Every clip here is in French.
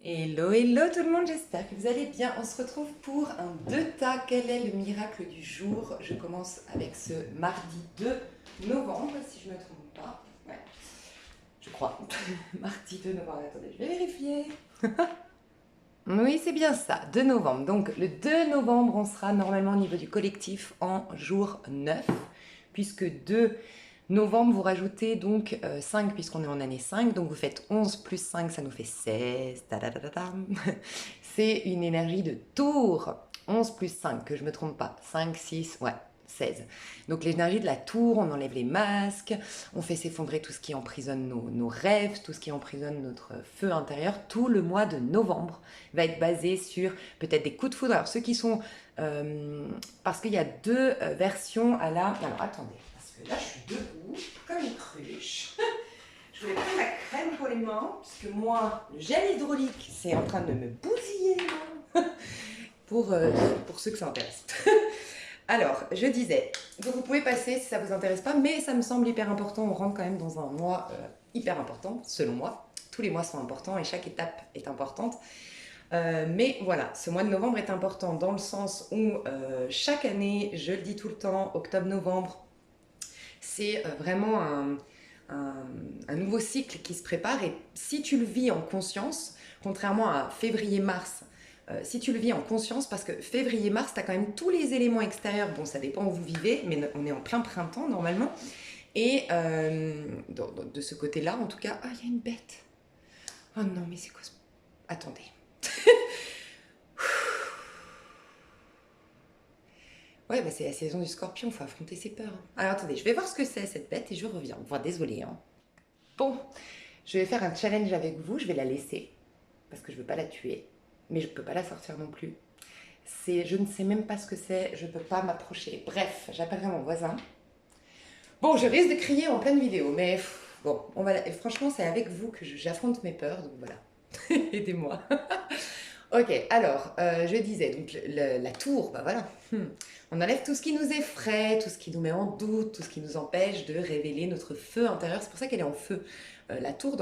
Hello, hello tout le monde, j'espère que vous allez bien. On se retrouve pour un 2 tas. Quel est le miracle du jour? Je commence avec ce mardi 2 novembre, si je ne me trompe pas. Ouais, je crois. Mardi 2 novembre, attendez, je vais vérifier. Oui, c'est bien ça, 2 novembre. Donc le 2 novembre, on sera normalement au niveau du collectif en jour 9, puisque 2 novembre, vous rajoutez donc 5 puisqu'on est en année 5, donc vous faites 11 plus 5, ça nous fait 16. Tadadadadam. C'est une énergie de tour. 11 plus 5, que je ne me trompe pas. 5, 6, ouais, 16. Donc l'énergie de la tour, on enlève les masques, on fait s'effondrer tout ce qui emprisonne nos rêves, tout ce qui emprisonne notre feu intérieur. Tout le mois de novembre va être basé sur peut-être des coups de foudre. Alors ceux qui sont... parce qu'il y a deux versions à la... Alors attendez, parce que là je suis debout comme une cruche. Je voulais prendre ma crème pour les mains, puisque moi, le gel hydraulique, c'est en train de me bousiller pour ceux que ça intéresse. Alors, je disais, donc vous pouvez passer si ça ne vous intéresse pas, mais ça me semble hyper important. On rentre quand même dans un mois hyper important, selon moi. Tous les mois sont importants et chaque étape est importante. Mais voilà, ce mois de novembre est important dans le sens où chaque année, je le dis tout le temps, octobre-novembre, c'est vraiment un nouveau cycle qui se prépare. Et si tu le vis en conscience, contrairement à février-mars, si tu le vis en conscience, parce que février-mars, tu as quand même tous les éléments extérieurs, bon ça dépend où vous vivez, mais on est en plein printemps normalement, et de ce côté-là en tout cas, ah il y a une bête, oh non mais c'est quoi ce... Attendez. Ouais, bah c'est la saison du scorpion, faut affronter ses peurs. Alors attendez, je vais voir ce que c'est cette bête et je reviens. Enfin, désolée. Hein. Bon, je vais faire un challenge avec vous, je vais la laisser, parce que je veux pas la tuer, mais je peux pas la sortir non plus. Je ne sais même pas ce que c'est, je peux pas m'approcher. Bref, j'appellerai mon voisin. Bon, je risque de crier en pleine vidéo, mais bon, franchement, c'est avec vous que j'affronte mes peurs, donc voilà. Aidez-moi. Ok, alors, je disais, donc la tour, bah voilà. On enlève tout ce qui nous effraie, tout ce qui nous met en doute, tout ce qui nous empêche de révéler notre feu intérieur. C'est pour ça qu'elle est en feu. La tour,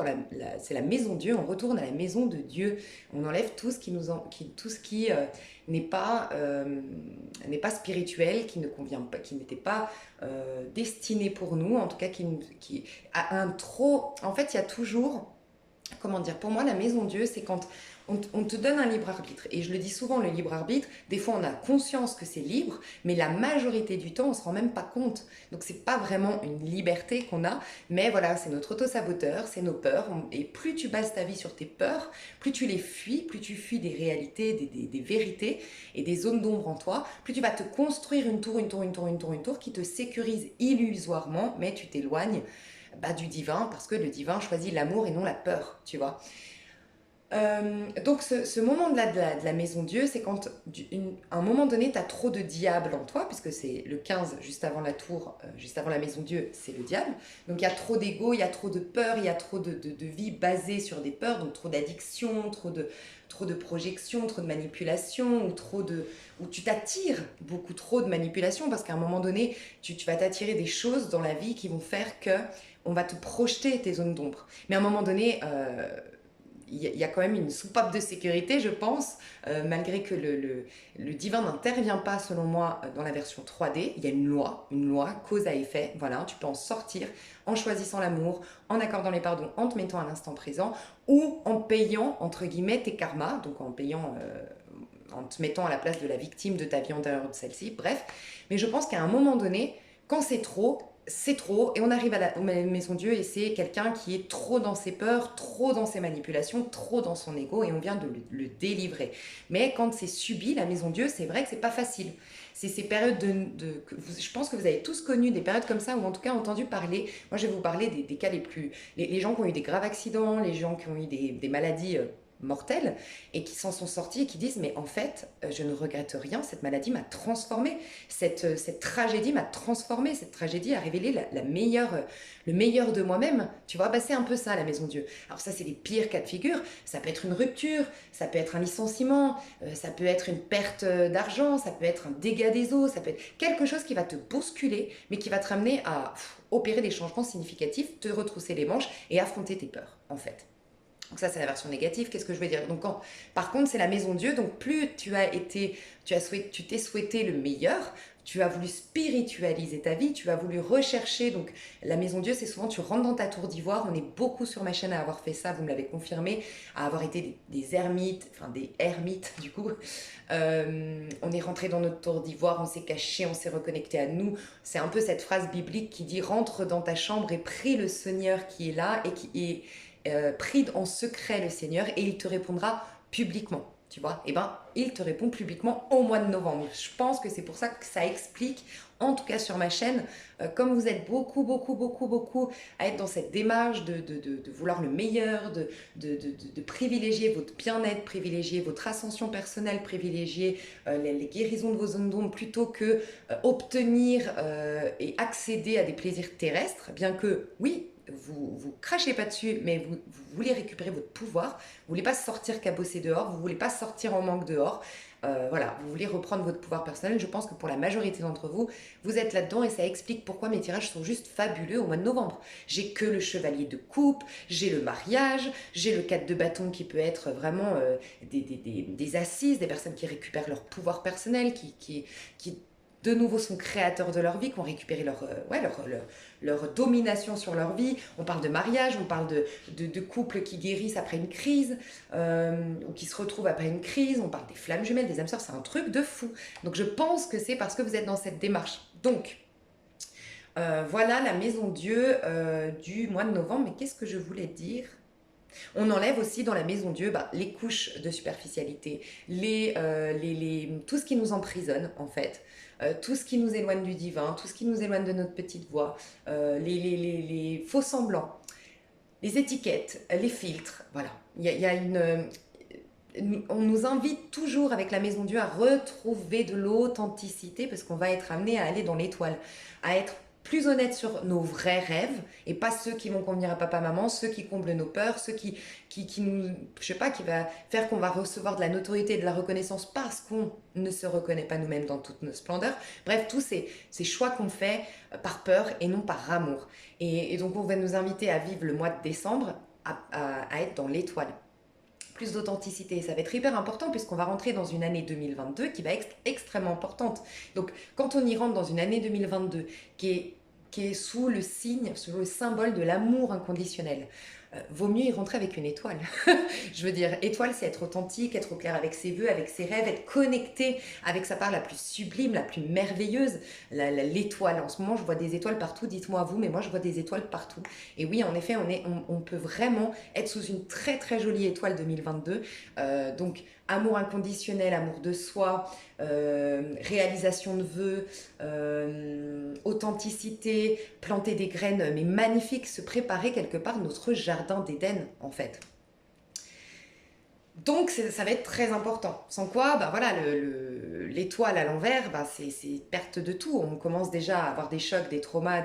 c'est la maison de Dieu. On retourne à la maison de Dieu. On enlève tout ce tout ce qui n'est pas spirituel, qui ne convient pas, qui n'était pas destiné pour nous. En tout cas, qui a un trop. En fait, il y a toujours. Comment dire, pour moi, la maison de Dieu, c'est quand on te donne un libre arbitre. Et je le dis souvent, le libre arbitre, des fois on a conscience que c'est libre, mais la majorité du temps, on ne se rend même pas compte. Donc c'est pas vraiment une liberté qu'on a, mais voilà, c'est notre auto-saboteur, c'est nos peurs. Et plus tu bases ta vie sur tes peurs, plus tu les fuis, plus tu fuis des réalités, des vérités et des zones d'ombre en toi, plus tu vas te construire une tour qui te sécurise illusoirement, mais tu t'éloignes du divin, parce que le divin choisit l'amour et non la peur, tu vois. Donc ce moment de la maison Dieu, c'est quand à un moment donné, tu as trop de diable en toi, puisque c'est le 15, juste avant la tour, juste avant la maison Dieu, c'est le diable. Donc il y a trop d'ego, il y a trop de peur, il y a trop de vie basée sur des peurs, donc trop d'addiction, trop de projection, trop de manipulation, ou tu t'attires beaucoup trop de manipulation, parce qu'à un moment donné, tu vas t'attirer des choses dans la vie qui vont faire que on va te projeter tes zones d'ombre. Mais à un moment donné... il y a quand même une soupape de sécurité, je pense, malgré que le divin n'intervient pas, selon moi, dans la version 3D. Il y a une loi, cause à effet. Voilà, tu peux en sortir en choisissant l'amour, en accordant les pardons, en te mettant à l'instant présent, ou en payant, entre guillemets, tes karmas, donc en payant... en te mettant à la place de la victime de ta vie antérieure de celle-ci, bref. Mais je pense qu'à un moment donné, quand c'est trop, et on arrive à la maison Dieu et c'est quelqu'un qui est trop dans ses peurs, trop dans ses manipulations, trop dans son ego et on vient de le délivrer. Mais quand c'est subi, la maison Dieu, c'est vrai que c'est pas facile. C'est ces périodes je pense que vous avez tous connu des périodes comme ça ou en tout cas entendu parler. Moi, je vais vous parler des cas les plus... Les gens qui ont eu des graves accidents, les gens qui ont eu des maladies... mortels et qui s'en sont sortis et qui disent mais en fait je ne regrette rien, cette maladie m'a transformée, cette tragédie m'a transformée, cette tragédie a révélé le meilleur de moi-même, tu vois, c'est un peu ça la maison Dieu. Alors ça c'est les pires cas de figure, ça peut être une rupture, ça peut être un licenciement, ça peut être une perte d'argent, ça peut être un dégât des eaux, ça peut être quelque chose qui va te bousculer mais qui va te ramener à opérer des changements significatifs, te retrousser les manches et affronter tes peurs en fait. Donc ça, c'est la version négative. Qu'est-ce que je veux dire? Donc par contre, c'est la maison Dieu. Donc plus tu t'es souhaité le meilleur, tu as voulu spiritualiser ta vie, tu as voulu rechercher. Donc la maison Dieu, c'est souvent tu rentres dans ta tour d'ivoire. On est beaucoup sur ma chaîne à avoir fait ça, vous me l'avez confirmé, à avoir été des ermites, enfin des ermites du coup. On est rentré dans notre tour d'ivoire, on s'est caché, on s'est reconnecté à nous. C'est un peu cette phrase biblique qui dit rentre dans ta chambre et prie le Seigneur qui est là et qui est prie en secret le Seigneur et il te répondra publiquement. Tu vois, et ben, il te répond publiquement au mois de novembre. Je pense que c'est pour ça que ça explique, en tout cas sur ma chaîne, comme vous êtes beaucoup à être dans cette démarche de vouloir le meilleur, de privilégier votre bien-être, privilégier votre ascension personnelle, privilégier les guérisons de vos zones d'ombre plutôt que obtenir et accéder à des plaisirs terrestres, bien que, oui, vous crachez pas dessus, mais vous voulez récupérer votre pouvoir, vous voulez pas sortir cabossé dehors, vous voulez pas sortir en manque dehors, voilà, vous voulez reprendre votre pouvoir personnel. Je pense que pour la majorité d'entre vous, vous êtes là-dedans et ça explique pourquoi mes tirages sont juste fabuleux au mois de novembre. J'ai que le chevalier de coupe, j'ai le mariage, j'ai le 4 de bâton qui peut être vraiment des assises, des personnes qui récupèrent leur pouvoir personnel, qui de nouveau sont créateurs de leur vie, qui ont récupéré leur domination sur leur vie. On parle de mariage, on parle de couples qui guérissent après une crise, ou qui se retrouvent après une crise, on parle des flammes jumelles, des âmes sœurs, c'est un truc de fou. Donc je pense que c'est parce que vous êtes dans cette démarche. Donc, voilà la maison Dieu du mois de novembre. Mais qu'est-ce que je voulais dire? On enlève aussi dans la maison Dieu les couches de superficialité, tout ce qui nous emprisonne en fait, tout ce qui nous éloigne du divin, tout ce qui nous éloigne de notre petite voix, les faux semblants, les étiquettes, les filtres. Voilà, il y a on nous invite toujours avec la maison Dieu à retrouver de l'authenticité parce qu'on va être amené à aller dans l'étoile, à être plus honnête sur nos vrais rêves et pas ceux qui vont convenir à papa maman, ceux qui comblent nos peurs, ceux qui nous, je sais pas, qui va faire qu'on va recevoir de la notoriété et de la reconnaissance parce qu'on ne se reconnaît pas nous-mêmes dans toute nos splendeurs. Bref, tous ces choix qu'on fait par peur et non par amour. Et donc on va nous inviter à vivre le mois de décembre à être dans l'étoile. Plus d'authenticité. Ça va être hyper important puisqu'on va rentrer dans une année 2022 qui va être extrêmement importante. Donc, quand on y rentre dans une année 2022 qui est sous le signe, sous le symbole de l'amour inconditionnel, vaut mieux y rentrer avec une étoile. Je veux dire, étoile, c'est être authentique, être au clair avec ses vœux, avec ses rêves, être connecté avec sa part la plus sublime, la plus merveilleuse, l'étoile. En ce moment, je vois des étoiles partout, dites-moi vous, mais moi, je vois des étoiles partout. Et oui, en effet, on peut vraiment être sous une très très jolie étoile 2022. Donc, amour inconditionnel, amour de soi, réalisation de vœux, authenticité, planter des graines mais magnifiques, se préparer quelque part notre jardin d'Éden en fait. Donc ça va être très important. Sans quoi, voilà, l'étoile à l'envers, c'est perte de tout. On commence déjà à avoir des chocs, des traumas,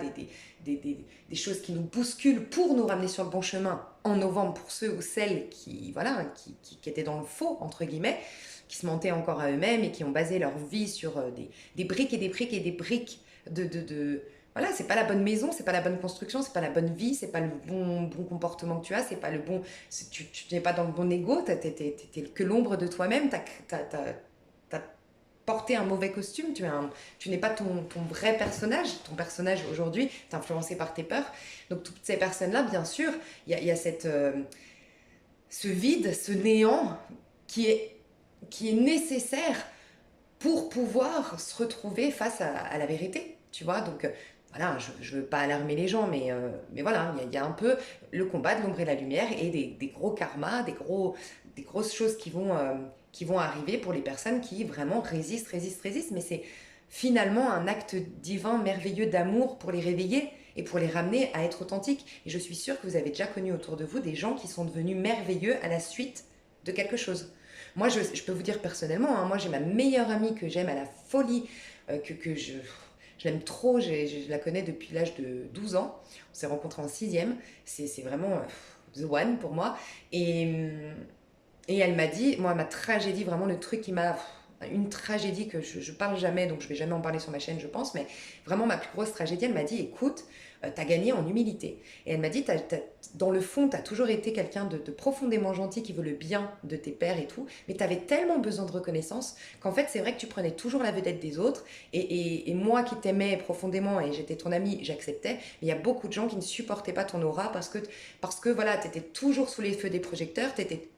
des choses qui nous bousculent pour nous ramener sur le bon chemin en novembre pour ceux ou celles qui étaient dans le faux, entre guillemets, qui se mentaient encore à eux-mêmes et qui ont basé leur vie sur des briques et des briques et des briques voilà, c'est pas la bonne maison, c'est pas la bonne construction, c'est pas la bonne vie, c'est pas le bon comportement que tu as, c'est pas le bon, tu n'es pas dans le bon ego, t'es que l'ombre de toi-même, t'as porté un mauvais costume, tu n'es pas ton vrai personnage, ton personnage aujourd'hui, t'es influencé par tes peurs. Donc toutes ces personnes-là, bien sûr, il y a ce vide, ce néant qui est nécessaire pour pouvoir se retrouver face à la vérité, tu vois. Donc voilà, je veux pas alarmer les gens, mais voilà, il y a un peu le combat de l'ombre et la lumière et des gros karmas, des grosses choses qui vont arriver pour les personnes qui vraiment résistent, mais c'est finalement un acte divin, merveilleux d'amour pour les réveiller et pour les ramener à être authentiques. Et je suis sûre que vous avez déjà connu autour de vous des gens qui sont devenus merveilleux à la suite de quelque chose. Moi, je peux vous dire personnellement, hein, moi j'ai ma meilleure amie que j'aime à la folie, que je l'aime trop, je la connais depuis l'âge de 12 ans. On s'est rencontrés en 6e. C'est vraiment the one pour moi. Et elle m'a dit, moi, ma tragédie, vraiment le truc qui m'a... Une tragédie que je parle jamais, donc je vais jamais en parler sur ma chaîne, je pense. Mais vraiment, ma plus grosse tragédie, elle m'a dit, écoute, tu as gagné en humilité. Et elle m'a dit, dans le fond, tu as toujours été quelqu'un de profondément gentil qui veut le bien de tes pères et tout, mais tu avais tellement besoin de reconnaissance qu'en fait, c'est vrai que tu prenais toujours la vedette des autres. Et moi qui t'aimais profondément et j'étais ton amie, j'acceptais. Mais il y a beaucoup de gens qui ne supportaient pas ton aura parce que voilà, tu étais toujours sous les feux des projecteurs.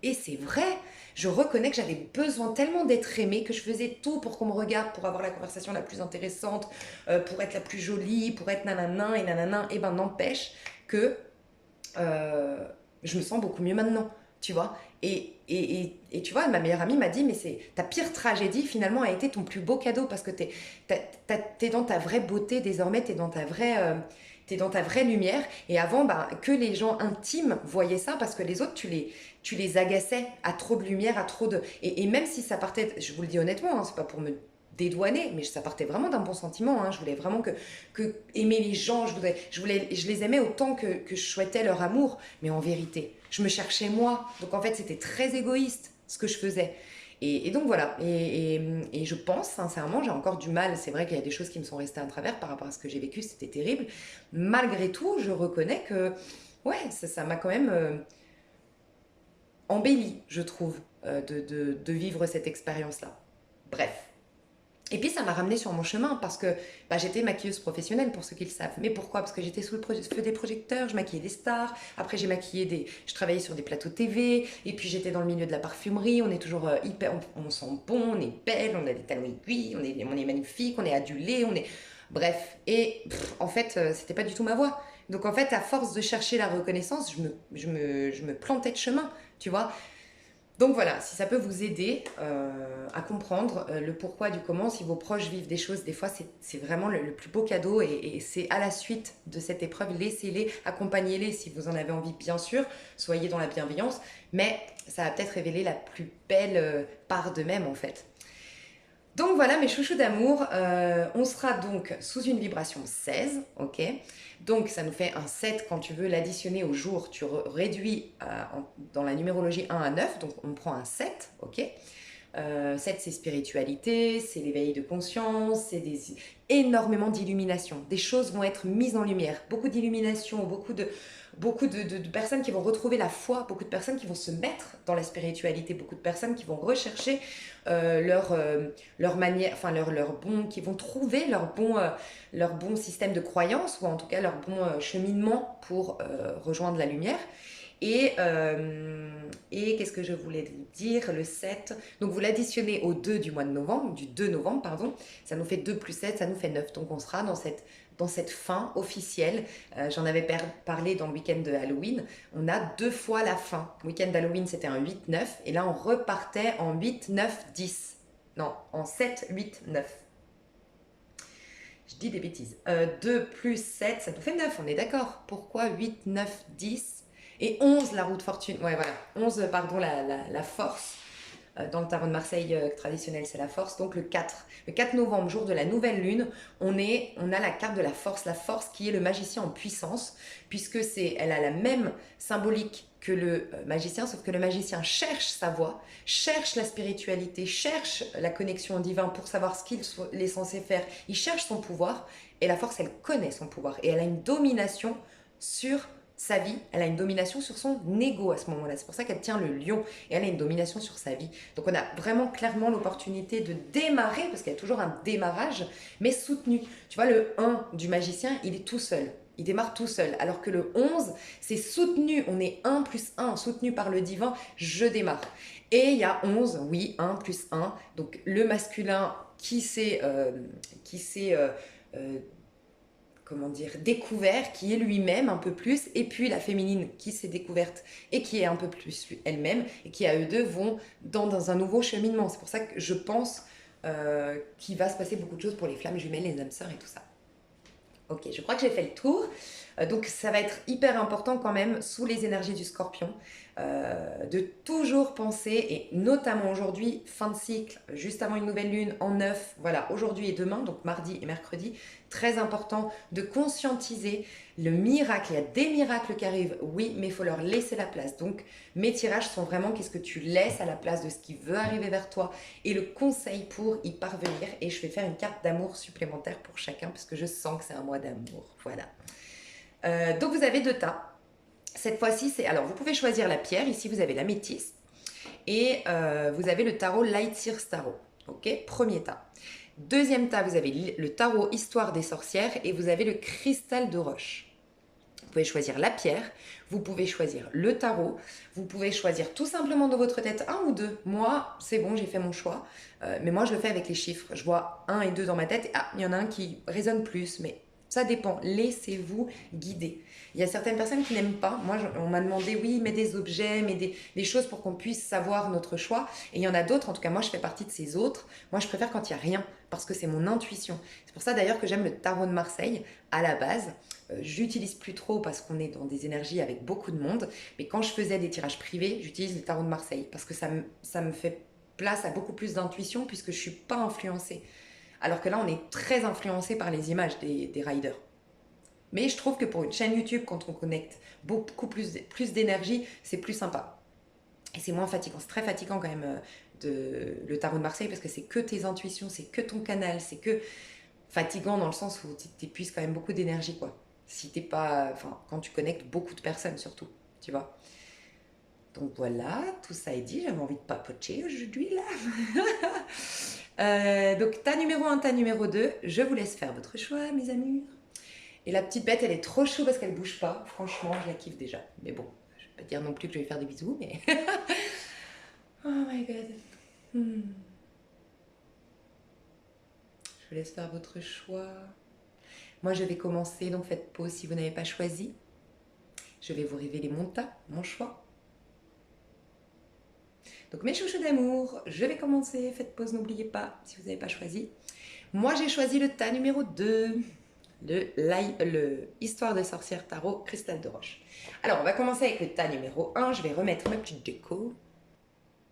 Et c'est vrai, je reconnais que j'avais besoin tellement d'être aimée que je faisais tout pour qu'on me regarde, pour avoir la conversation la plus intéressante, pour être la plus jolie, pour être nanana et nanana. Et ben n'empêche que je me sens beaucoup mieux maintenant, tu vois. Et tu vois, ma meilleure amie m'a dit, mais c'est ta pire tragédie finalement a été ton plus beau cadeau parce que t'es dans ta vraie beauté désormais, t'es dans ta vraie lumière. Et avant, bah, que les gens intimes voyaient ça parce que les autres, tu les agaçais à trop de lumière, à trop de... Et même si ça partait, je vous le dis honnêtement, hein, c'est pas pour me dédouaner, mais ça partait vraiment d'un bon sentiment. Hein. Je voulais vraiment que aimer les gens, je les aimais autant que je souhaitais leur amour. Mais en vérité, je me cherchais moi. Donc en fait, c'était très égoïste ce que je faisais. Et donc voilà. Et je pense sincèrement, j'ai encore du mal. C'est vrai qu'il y a des choses qui me sont restées à travers par rapport à ce que j'ai vécu. C'était terrible. Malgré tout, je reconnais que ouais, ça m'a quand même embelli, je trouve, de vivre cette expérience-là. Bref. Et puis ça m'a ramené sur mon chemin parce que bah, j'étais maquilleuse professionnelle pour ceux qui le savent. Mais pourquoi? Parce que j'étais sous le feu des projecteurs, je maquillais des stars. Après je travaillais sur des plateaux TV. Et puis j'étais dans le milieu de la parfumerie. On est toujours hyper, on sent bon, on est belle, on a des talons aiguilles, on est magnifique, on est adulé, on est... Bref. Et en fait, c'était pas du tout ma voie. Donc en fait, à force de chercher la reconnaissance, je me plantais de chemin, tu vois. Donc voilà, si ça peut vous aider à comprendre le pourquoi du comment, si vos proches vivent des choses, des fois c'est vraiment le plus beau cadeau et c'est à la suite de cette épreuve, laissez-les, accompagnez-les si vous en avez envie bien sûr, soyez dans la bienveillance, mais ça va peut-être révéler la plus belle part d'eux-mêmes en fait. Donc voilà mes chouchous d'amour, on sera donc sous une vibration 16, ok? Donc ça nous fait un 7 quand tu veux l'additionner au jour, tu réduis dans la numérologie 1 à 9, donc on prend un 7, ok? 7 c'est spiritualité, c'est l'éveil de conscience, énormément d'illumination. Des choses vont être mises en lumière, beaucoup d'illumination, beaucoup de personnes qui vont retrouver la foi, beaucoup de personnes qui vont se mettre dans la spiritualité, beaucoup de personnes qui vont rechercher leur manière, enfin leur bon, qui vont trouver leur bon système de croyance ou en tout cas leur bon cheminement pour rejoindre la lumière. Et qu'est-ce que je voulais vous dire? Le 7, donc vous l'additionnez au 2 du mois de novembre, du 2 novembre, pardon, ça nous fait 2 plus 7, ça nous fait 9. Donc on sera dans cette fin officielle. J'en avais parlé dans le week-end de Halloween. On a 2 fois la fin. Le week-end d'Halloween, c'était un 8-9. Et là, on repartait en 8-9-10. Non, en 7-8-9. Je dis des bêtises. 2 plus 7, ça nous fait 9, on est d'accord. Pourquoi 8, 9, 10 et 11, la roue de fortune? Ouais, voilà. 11, pardon, la force. Dans le tarot de Marseille traditionnel, c'est la force. Donc le 4. Le 4 novembre, jour de la nouvelle lune, on a la carte de la force qui est le magicien en puissance, puisque elle a la même symbolique que le magicien, sauf que le magicien cherche sa voie, cherche la spiritualité, cherche la connexion au divin pour savoir ce qu'il est censé faire. Il cherche son pouvoir, et la force, elle connaît son pouvoir, et elle a une domination sur sa vie, elle a une domination sur son ego à ce moment-là. C'est pour ça qu'elle tient le lion et elle a une domination sur sa vie. Donc on a vraiment clairement l'opportunité de démarrer, parce qu'il y a toujours un démarrage, mais soutenu. Tu vois, le 1 du magicien, il est tout seul. Il démarre tout seul. Alors que le 11, c'est soutenu. On est 1 plus 1, soutenu par le divin, je démarre. Et il y a 11, oui, 1 plus 1. Donc le masculin qui s'est comment dire, découvert, qui est lui-même un peu plus, et puis la féminine qui s'est découverte et qui est un peu plus elle-même, et qui à eux deux vont dans un nouveau cheminement. C'est pour ça que je pense qu'il va se passer beaucoup de choses pour les flammes jumelles, les âmes sœurs et tout ça. Ok, je crois que j'ai fait le tour. Donc ça va être hyper important quand même, sous les énergies du scorpion, de toujours penser, et notamment aujourd'hui, fin de cycle, juste avant une nouvelle lune, en 9, voilà, aujourd'hui et demain, donc mardi et mercredi, très important de conscientiser le miracle. Il y a des miracles qui arrivent, oui, mais il faut leur laisser la place. Donc mes tirages sont vraiment qu'est-ce que tu laisses à la place de ce qui veut arriver vers toi, et le conseil pour y parvenir. Et je vais faire une carte d'amour supplémentaire pour chacun, parce que je sens que c'est un mois d'amour, voilà. Donc vous avez deux tas. Cette fois-ci, c'est... Alors, vous pouvez choisir la pierre. Ici, vous avez l'améthyste. Et vous avez le tarot Light Sears Tarot. Ok, premier tas. Deuxième tas, vous avez le tarot Histoire des sorcières et vous avez le cristal de roche. Vous pouvez choisir la pierre, vous pouvez choisir le tarot, vous pouvez choisir tout simplement dans votre tête un ou deux. Moi, c'est bon, j'ai fait mon choix. Mais moi, je le fais avec les chiffres. Je vois 1 et 2 dans ma tête. Et, il y en a un qui résonne plus, mais ça dépend. Laissez-vous guider. Il y a certaines personnes qui n'aiment pas. Moi, on m'a demandé, oui, mets des objets, mets des choses pour qu'on puisse savoir notre choix. Et il y en a d'autres, en tout cas, moi, je fais partie de ces autres. Moi, je préfère quand il n'y a rien, parce que c'est mon intuition. C'est pour ça, d'ailleurs, que j'aime le tarot de Marseille, à la base. J'utilise plus trop parce qu'on est dans des énergies avec beaucoup de monde. Mais quand je faisais des tirages privés, j'utilise le tarot de Marseille, parce que ça me fait place à beaucoup plus d'intuition, puisque je ne suis pas influencée. Alors que là, on est très influencé par les images des riders. Mais je trouve que pour une chaîne YouTube, quand on connecte beaucoup plus d'énergie, c'est plus sympa. Et c'est moins fatigant. C'est très fatigant quand même le tarot de Marseille parce que c'est que tes intuitions, c'est que ton canal, c'est que fatigant dans le sens où tu t'épuises quand même beaucoup d'énergie, quoi. Si t'es pas... Enfin, quand tu connectes beaucoup de personnes surtout, tu vois. Donc voilà, tout ça est dit. J'avais envie de papoter aujourd'hui, là. Donc, tas numéro 1, tas numéro 2. Je vous laisse faire votre choix, mes amis. Et la petite bête, elle est trop chou parce qu'elle bouge pas. Franchement, je la kiffe déjà. Mais bon, je vais pas dire non plus que je vais faire des bisous, mais... Oh my god. Je vous laisse faire votre choix. Moi, je vais commencer, donc faites pause si vous n'avez pas choisi. Je vais vous révéler mon tas, mon choix. Donc mes chouchous d'amour, je vais commencer. Faites pause, n'oubliez pas, si vous n'avez pas choisi. Moi, j'ai choisi le tas numéro 2. Le Histoire de sorcière tarot cristal de roche. Alors, on va commencer avec le tas numéro 1. Je vais remettre ma petite déco.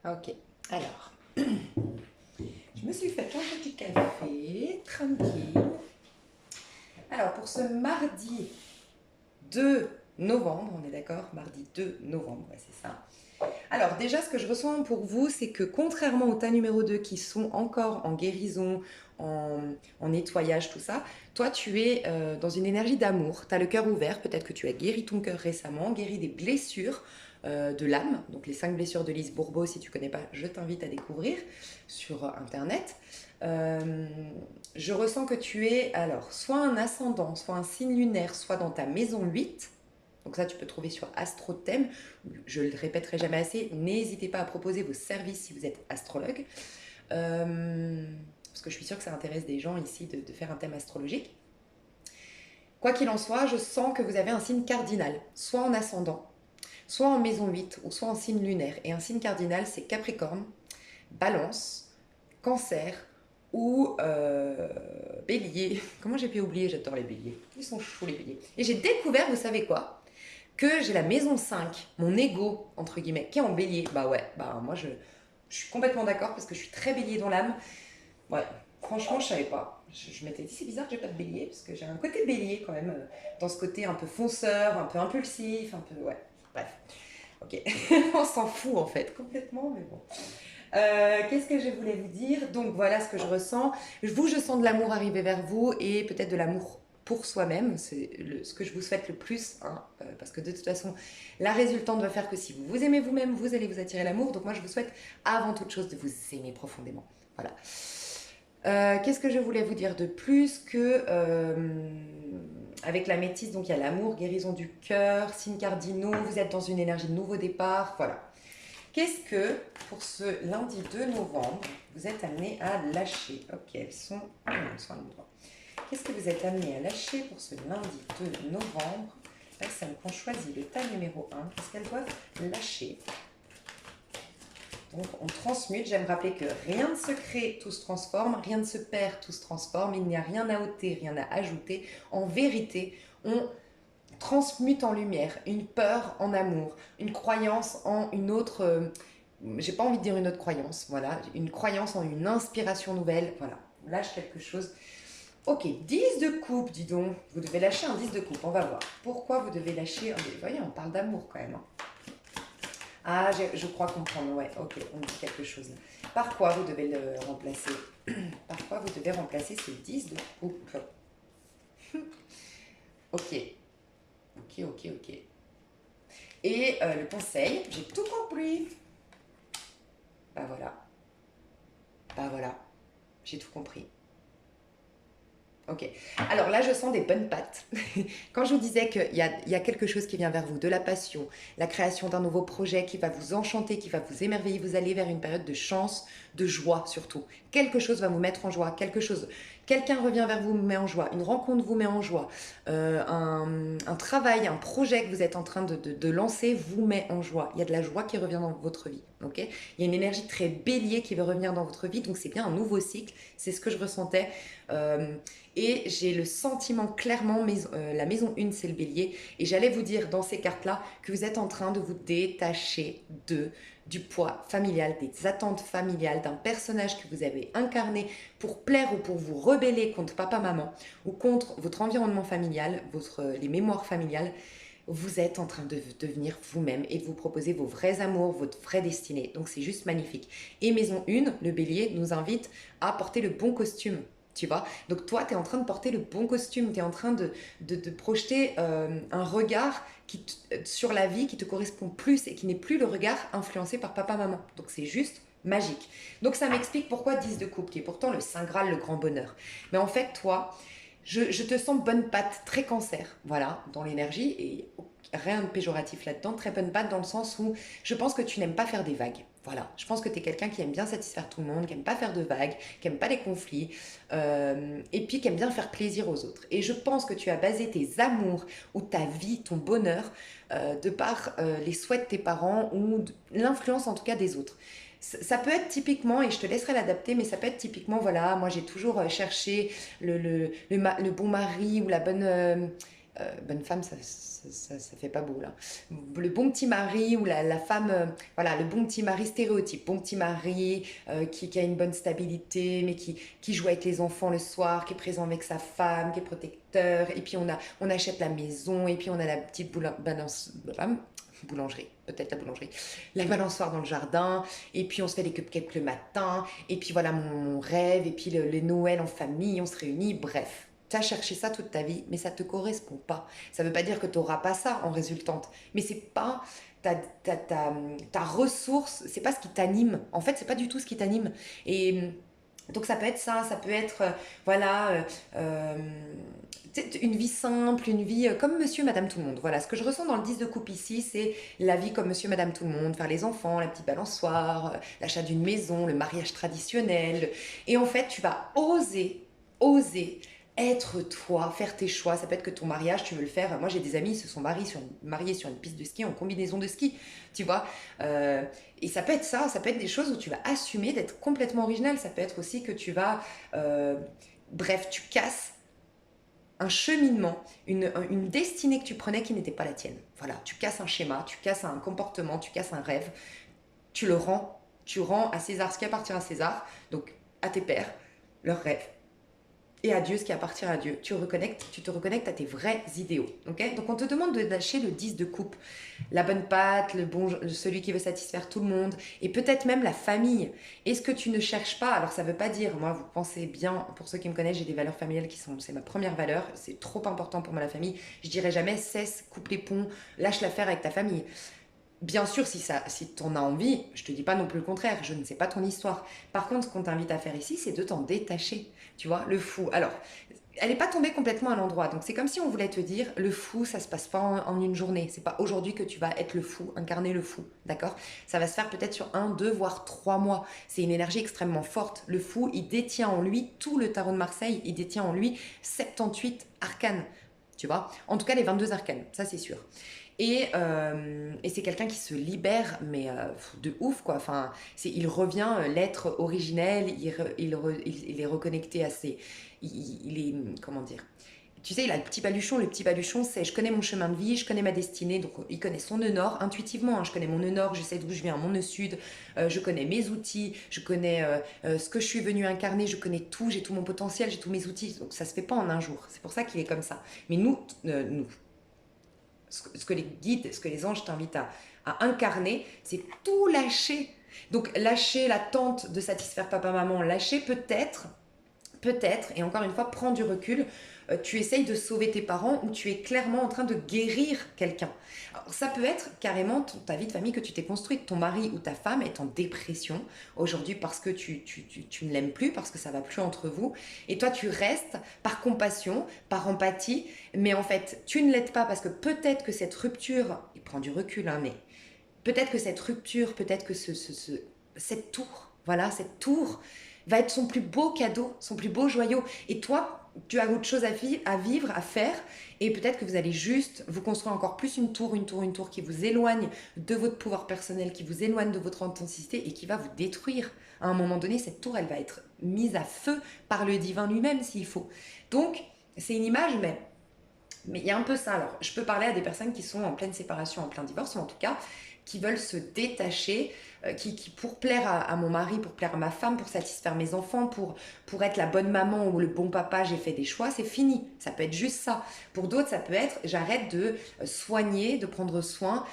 Ok, alors. Je me suis fait un petit café, tranquille. Alors, pour ce mardi 2 novembre, on est d'accord? Mardi 2 novembre, ouais, c'est ça. Alors déjà, ce que je ressens pour vous, c'est que contrairement au tas numéro 2 qui sont encore en guérison, en nettoyage, tout ça, toi tu es dans une énergie d'amour, tu as le cœur ouvert, peut-être que tu as guéri ton cœur récemment, guéri des blessures de l'âme, donc les 5 blessures de Lise Bourbeau, si tu ne connais pas, je t'invite à découvrir sur internet. Je ressens que tu es alors soit un ascendant, soit un signe lunaire, soit dans ta maison 8. Donc ça, tu peux trouver sur AstroThème. Je le répéterai jamais assez. N'hésitez pas à proposer vos services si vous êtes astrologue. Parce que je suis sûre que ça intéresse des gens ici de faire un thème astrologique. Quoi qu'il en soit, je sens que vous avez un signe cardinal, soit en ascendant, soit en maison 8 ou soit en signe lunaire. Et un signe cardinal, c'est Capricorne, Balance, Cancer ou Bélier. Comment j'ai pu oublier? J'adore les béliers. Ils sont chauds les béliers. Et j'ai découvert, vous savez quoi? Que j'ai la maison 5, mon ego, entre guillemets, qui est en bélier. Bah ouais, bah moi je suis complètement d'accord parce que je suis très bélier dans l'âme. Ouais, franchement, je savais pas. Je m'étais dit, c'est bizarre que j'ai pas de bélier parce que j'ai un côté bélier quand même, dans ce côté un peu fonceur, un peu impulsif, un peu. Ouais, bref. Ok, on s'en fout en fait, complètement, mais bon. Qu'est-ce que je voulais vous dire? Donc voilà ce que je ressens. Je sens de l'amour arriver vers vous et peut-être de l'amour pour soi-même. C'est ce que je vous souhaite le plus, hein, parce que de toute façon, la résultante va faire que si vous vous aimez vous-même, vous allez vous attirer l'amour. Donc moi, je vous souhaite avant toute chose de vous aimer profondément. Voilà. Qu'est-ce que je voulais vous dire de plus que avec la métisse, donc il y a l'amour, guérison du cœur, signes cardinaux, vous êtes dans une énergie de nouveau départ, voilà. Qu'est-ce que, pour ce lundi 2 novembre, vous êtes amené à lâcher? Ok, elles sont à l'endroit. Qu'est-ce que vous êtes amené à lâcher pour ce lundi 2 novembre? Personnes qui ont choisi le tas numéro 1, qu'est-ce qu'elles doivent lâcher? Donc, on transmute. J'aime rappeler que rien ne se crée, tout se transforme. Rien ne se perd, tout se transforme. Il n'y a rien à ôter, rien à ajouter. En vérité, on transmute en lumière une peur en amour, une croyance en une autre... j'ai pas envie de dire une autre croyance, voilà. Une croyance en une inspiration nouvelle, voilà. On lâche quelque chose. Ok, 10 de coupe, dis donc. Vous devez lâcher un 10 de coupe, on va voir. Pourquoi vous devez lâcher un... Vous voyez, on parle d'amour quand même, hein. Ah, je crois comprendre, ouais, ok, on dit quelque chose là. Par quoi vous devez le remplacer? Par quoi vous devez remplacer ce 10 de coupe? Ok. Ok, ok, ok. Et le conseil, j'ai tout compris. Bah voilà, bah voilà, j'ai tout compris. Ok. Alors là, je sens des bonnes pattes. Quand je vous disais qu'il y a quelque chose qui vient vers vous, de la passion, la création d'un nouveau projet qui va vous enchanter, qui va vous émerveiller, vous allez vers une période de chance, de joie surtout. Quelque chose va vous mettre en joie, quelque chose. Quelqu'un revient vers vous, vous met en joie. Une rencontre vous met en joie. Un travail, un projet que vous êtes en train de lancer vous met en joie. Il y a de la joie qui revient dans votre vie. Ok. Il y a une énergie très bélier qui veut revenir dans votre vie. Donc c'est bien un nouveau cycle. C'est ce que je ressentais. Euh, et j'ai le sentiment clairement, la maison 1 c'est le bélier, et j'allais vous dire dans ces cartes-là que vous êtes en train de vous détacher du poids familial, des attentes familiales, d'un personnage que vous avez incarné pour plaire ou pour vous rebeller contre papa-maman ou contre votre environnement familial, les mémoires familiales. Vous êtes en train de devenir vous-même et de vous proposer vos vrais amours, votre vraie destinée. Donc c'est juste magnifique. Et maison 1, le bélier, nous invite à porter le bon costume. Tu vois. Donc toi, tu es en train de porter le bon costume, tu es en train de projeter un regard sur la vie qui te correspond plus et qui n'est plus le regard influencé par papa-maman. Donc c'est juste magique. Donc ça m'explique pourquoi 10 de coupe, qui est pourtant le Saint Graal, le grand bonheur. Mais en fait, toi, je te sens bonne patte, très cancer, voilà, dans l'énergie, et rien de péjoratif là-dedans, très bonne patte dans le sens où je pense que tu n'aimes pas faire des vagues. Voilà, je pense que tu es quelqu'un qui aime bien satisfaire tout le monde, qui aime pas faire de vagues, qui aime pas les conflits, et puis qui aime bien faire plaisir aux autres. Et je pense que tu as basé tes amours ou ta vie, ton bonheur, de par les souhaits de tes parents ou l'influence en tout cas des autres. Ça peut être typiquement, et je te laisserai l'adapter, mais ça peut être typiquement, voilà, moi j'ai toujours cherché le bon mari ou la bonne femme, ça fait pas beau là. Le bon petit mari ou la femme, voilà, le bon petit mari stéréotype, bon petit mari qui a une bonne stabilité, mais qui joue avec les enfants le soir, qui est présent avec sa femme, qui est protecteur, et puis on achète la maison, et puis on a la petite boulangerie, peut-être la boulangerie, la balançoire dans le jardin, et puis on se fait des cupcakes le matin, et puis voilà mon rêve, et puis les Noël en famille, on se réunit, bref. Tu as cherché ça toute ta vie, mais ça ne te correspond pas. Ça ne veut pas dire que tu n'auras pas ça en résultante, mais c'est pas ta ressource, c'est pas ce qui t'anime. En fait, c'est pas du tout ce qui t'anime. Et donc ça peut être ça, ça peut être, voilà, une vie simple, une vie comme monsieur, madame, tout le monde. Voilà, ce que je ressens dans le 10 de coupe ici, c'est la vie comme monsieur, madame, tout le monde, faire les enfants, la petite balançoire, l'achat d'une maison, le mariage traditionnel. Et en fait, tu vas oser être toi, faire tes choix. Ça peut être que ton mariage, tu veux le faire. Moi, j'ai des amis, ils se sont mariés sur une piste de ski en combinaison de ski, tu vois. Et ça peut être ça, ça peut être des choses où tu vas assumer d'être complètement original. Ça peut être aussi que tu vas, bref, tu casses un cheminement, une destinée que tu prenais qui n'était pas la tienne. Voilà, tu casses un schéma, tu casses un comportement, tu casses un rêve, tu rends à César ce qui appartient à César, donc à tes pères, leurs rêves, et à Dieu ce qui appartient à Dieu. Tu te reconnectes à tes vrais idéaux. Okay, donc on te demande de lâcher le 10 de coupe, la bonne patte, celui qui veut satisfaire tout le monde, et peut-être même la famille. Est-ce que tu ne cherches pas, alors ça ne veut pas dire, moi vous pensez bien, pour ceux qui me connaissent, j'ai des valeurs familiales c'est ma première valeur, c'est trop important pour moi la famille. Je dirais jamais cesse, coupe les ponts, lâche l'affaire avec ta famille. Bien sûr, si tu en as envie, je te dis pas non plus le contraire, je ne sais pas ton histoire. Par contre, ce qu'on t'invite à faire ici, c'est de t'en détacher. Tu vois, le fou. Alors, elle n'est pas tombée complètement à l'endroit. Donc, c'est comme si on voulait te dire, le fou, ça se passe pas en une journée. C'est pas aujourd'hui que tu vas être le fou, incarner le fou. D'accord. Ça va se faire peut-être sur 1, 2, voire 3 mois. C'est une énergie extrêmement forte. Le fou, il détient en lui tout le tarot de Marseille. Il détient en lui 78 arcanes. Tu vois, en tout cas, les 22 arcanes. Ça, c'est sûr. Et c'est quelqu'un qui se libère, mais de ouf, quoi. Enfin, il revient l'être originel, il est reconnecté à ses... Il est... Comment dire? Tu sais, il a le petit baluchon. Le petit baluchon, c'est je connais mon chemin de vie, je connais ma destinée. Donc, il connaît son nœud nord intuitivement. Hein, je connais mon nœud nord, je sais d'où je viens, mon nœud sud. Je connais mes outils, je connais ce que je suis venu incarner, je connais tout, j'ai tout mon potentiel, j'ai tous mes outils. Donc, ça se fait pas en un jour. C'est pour ça qu'il est comme ça. Mais nous ce que les guides, ce que les anges t'invitent à incarner, c'est tout lâcher. Donc lâcher l'attente de satisfaire papa, maman, lâcher peut-être, et encore une fois, prends du recul, tu essayes de sauver tes parents ou tu es clairement en train de guérir quelqu'un. Alors, ça peut être carrément ta vie de famille que tu t'es construite. Ton mari ou ta femme est en dépression aujourd'hui parce que tu ne l'aimes plus, parce que ça va plus entre vous. Et toi, tu restes par compassion, par empathie. Mais en fait, tu ne l'aides pas parce que peut-être que cette rupture, il prend du recul, hein, mais peut-être que cette rupture, peut-être que cette tour, voilà, cette tour va être son plus beau cadeau, son plus beau joyau. Et toi, tu as autre chose à vivre, à faire, et peut-être que vous allez juste vous construire encore plus une tour qui vous éloigne de votre pouvoir personnel, qui vous éloigne de votre authenticité et qui va vous détruire. À un moment donné, cette tour, elle va être mise à feu par le divin lui-même s'il faut. Donc, c'est une image, mais il y a un peu ça. Alors, je peux parler à des personnes qui sont en pleine séparation, en plein divorce, ou en tout cas, qui veulent se détacher, qui pour plaire à mon mari, pour plaire à ma femme, pour satisfaire mes enfants, pour être la bonne maman ou le bon papa, j'ai fait des choix, c'est fini. Ça peut être juste ça. Pour d'autres, ça peut être, j'arrête de soigner, de prendre soin.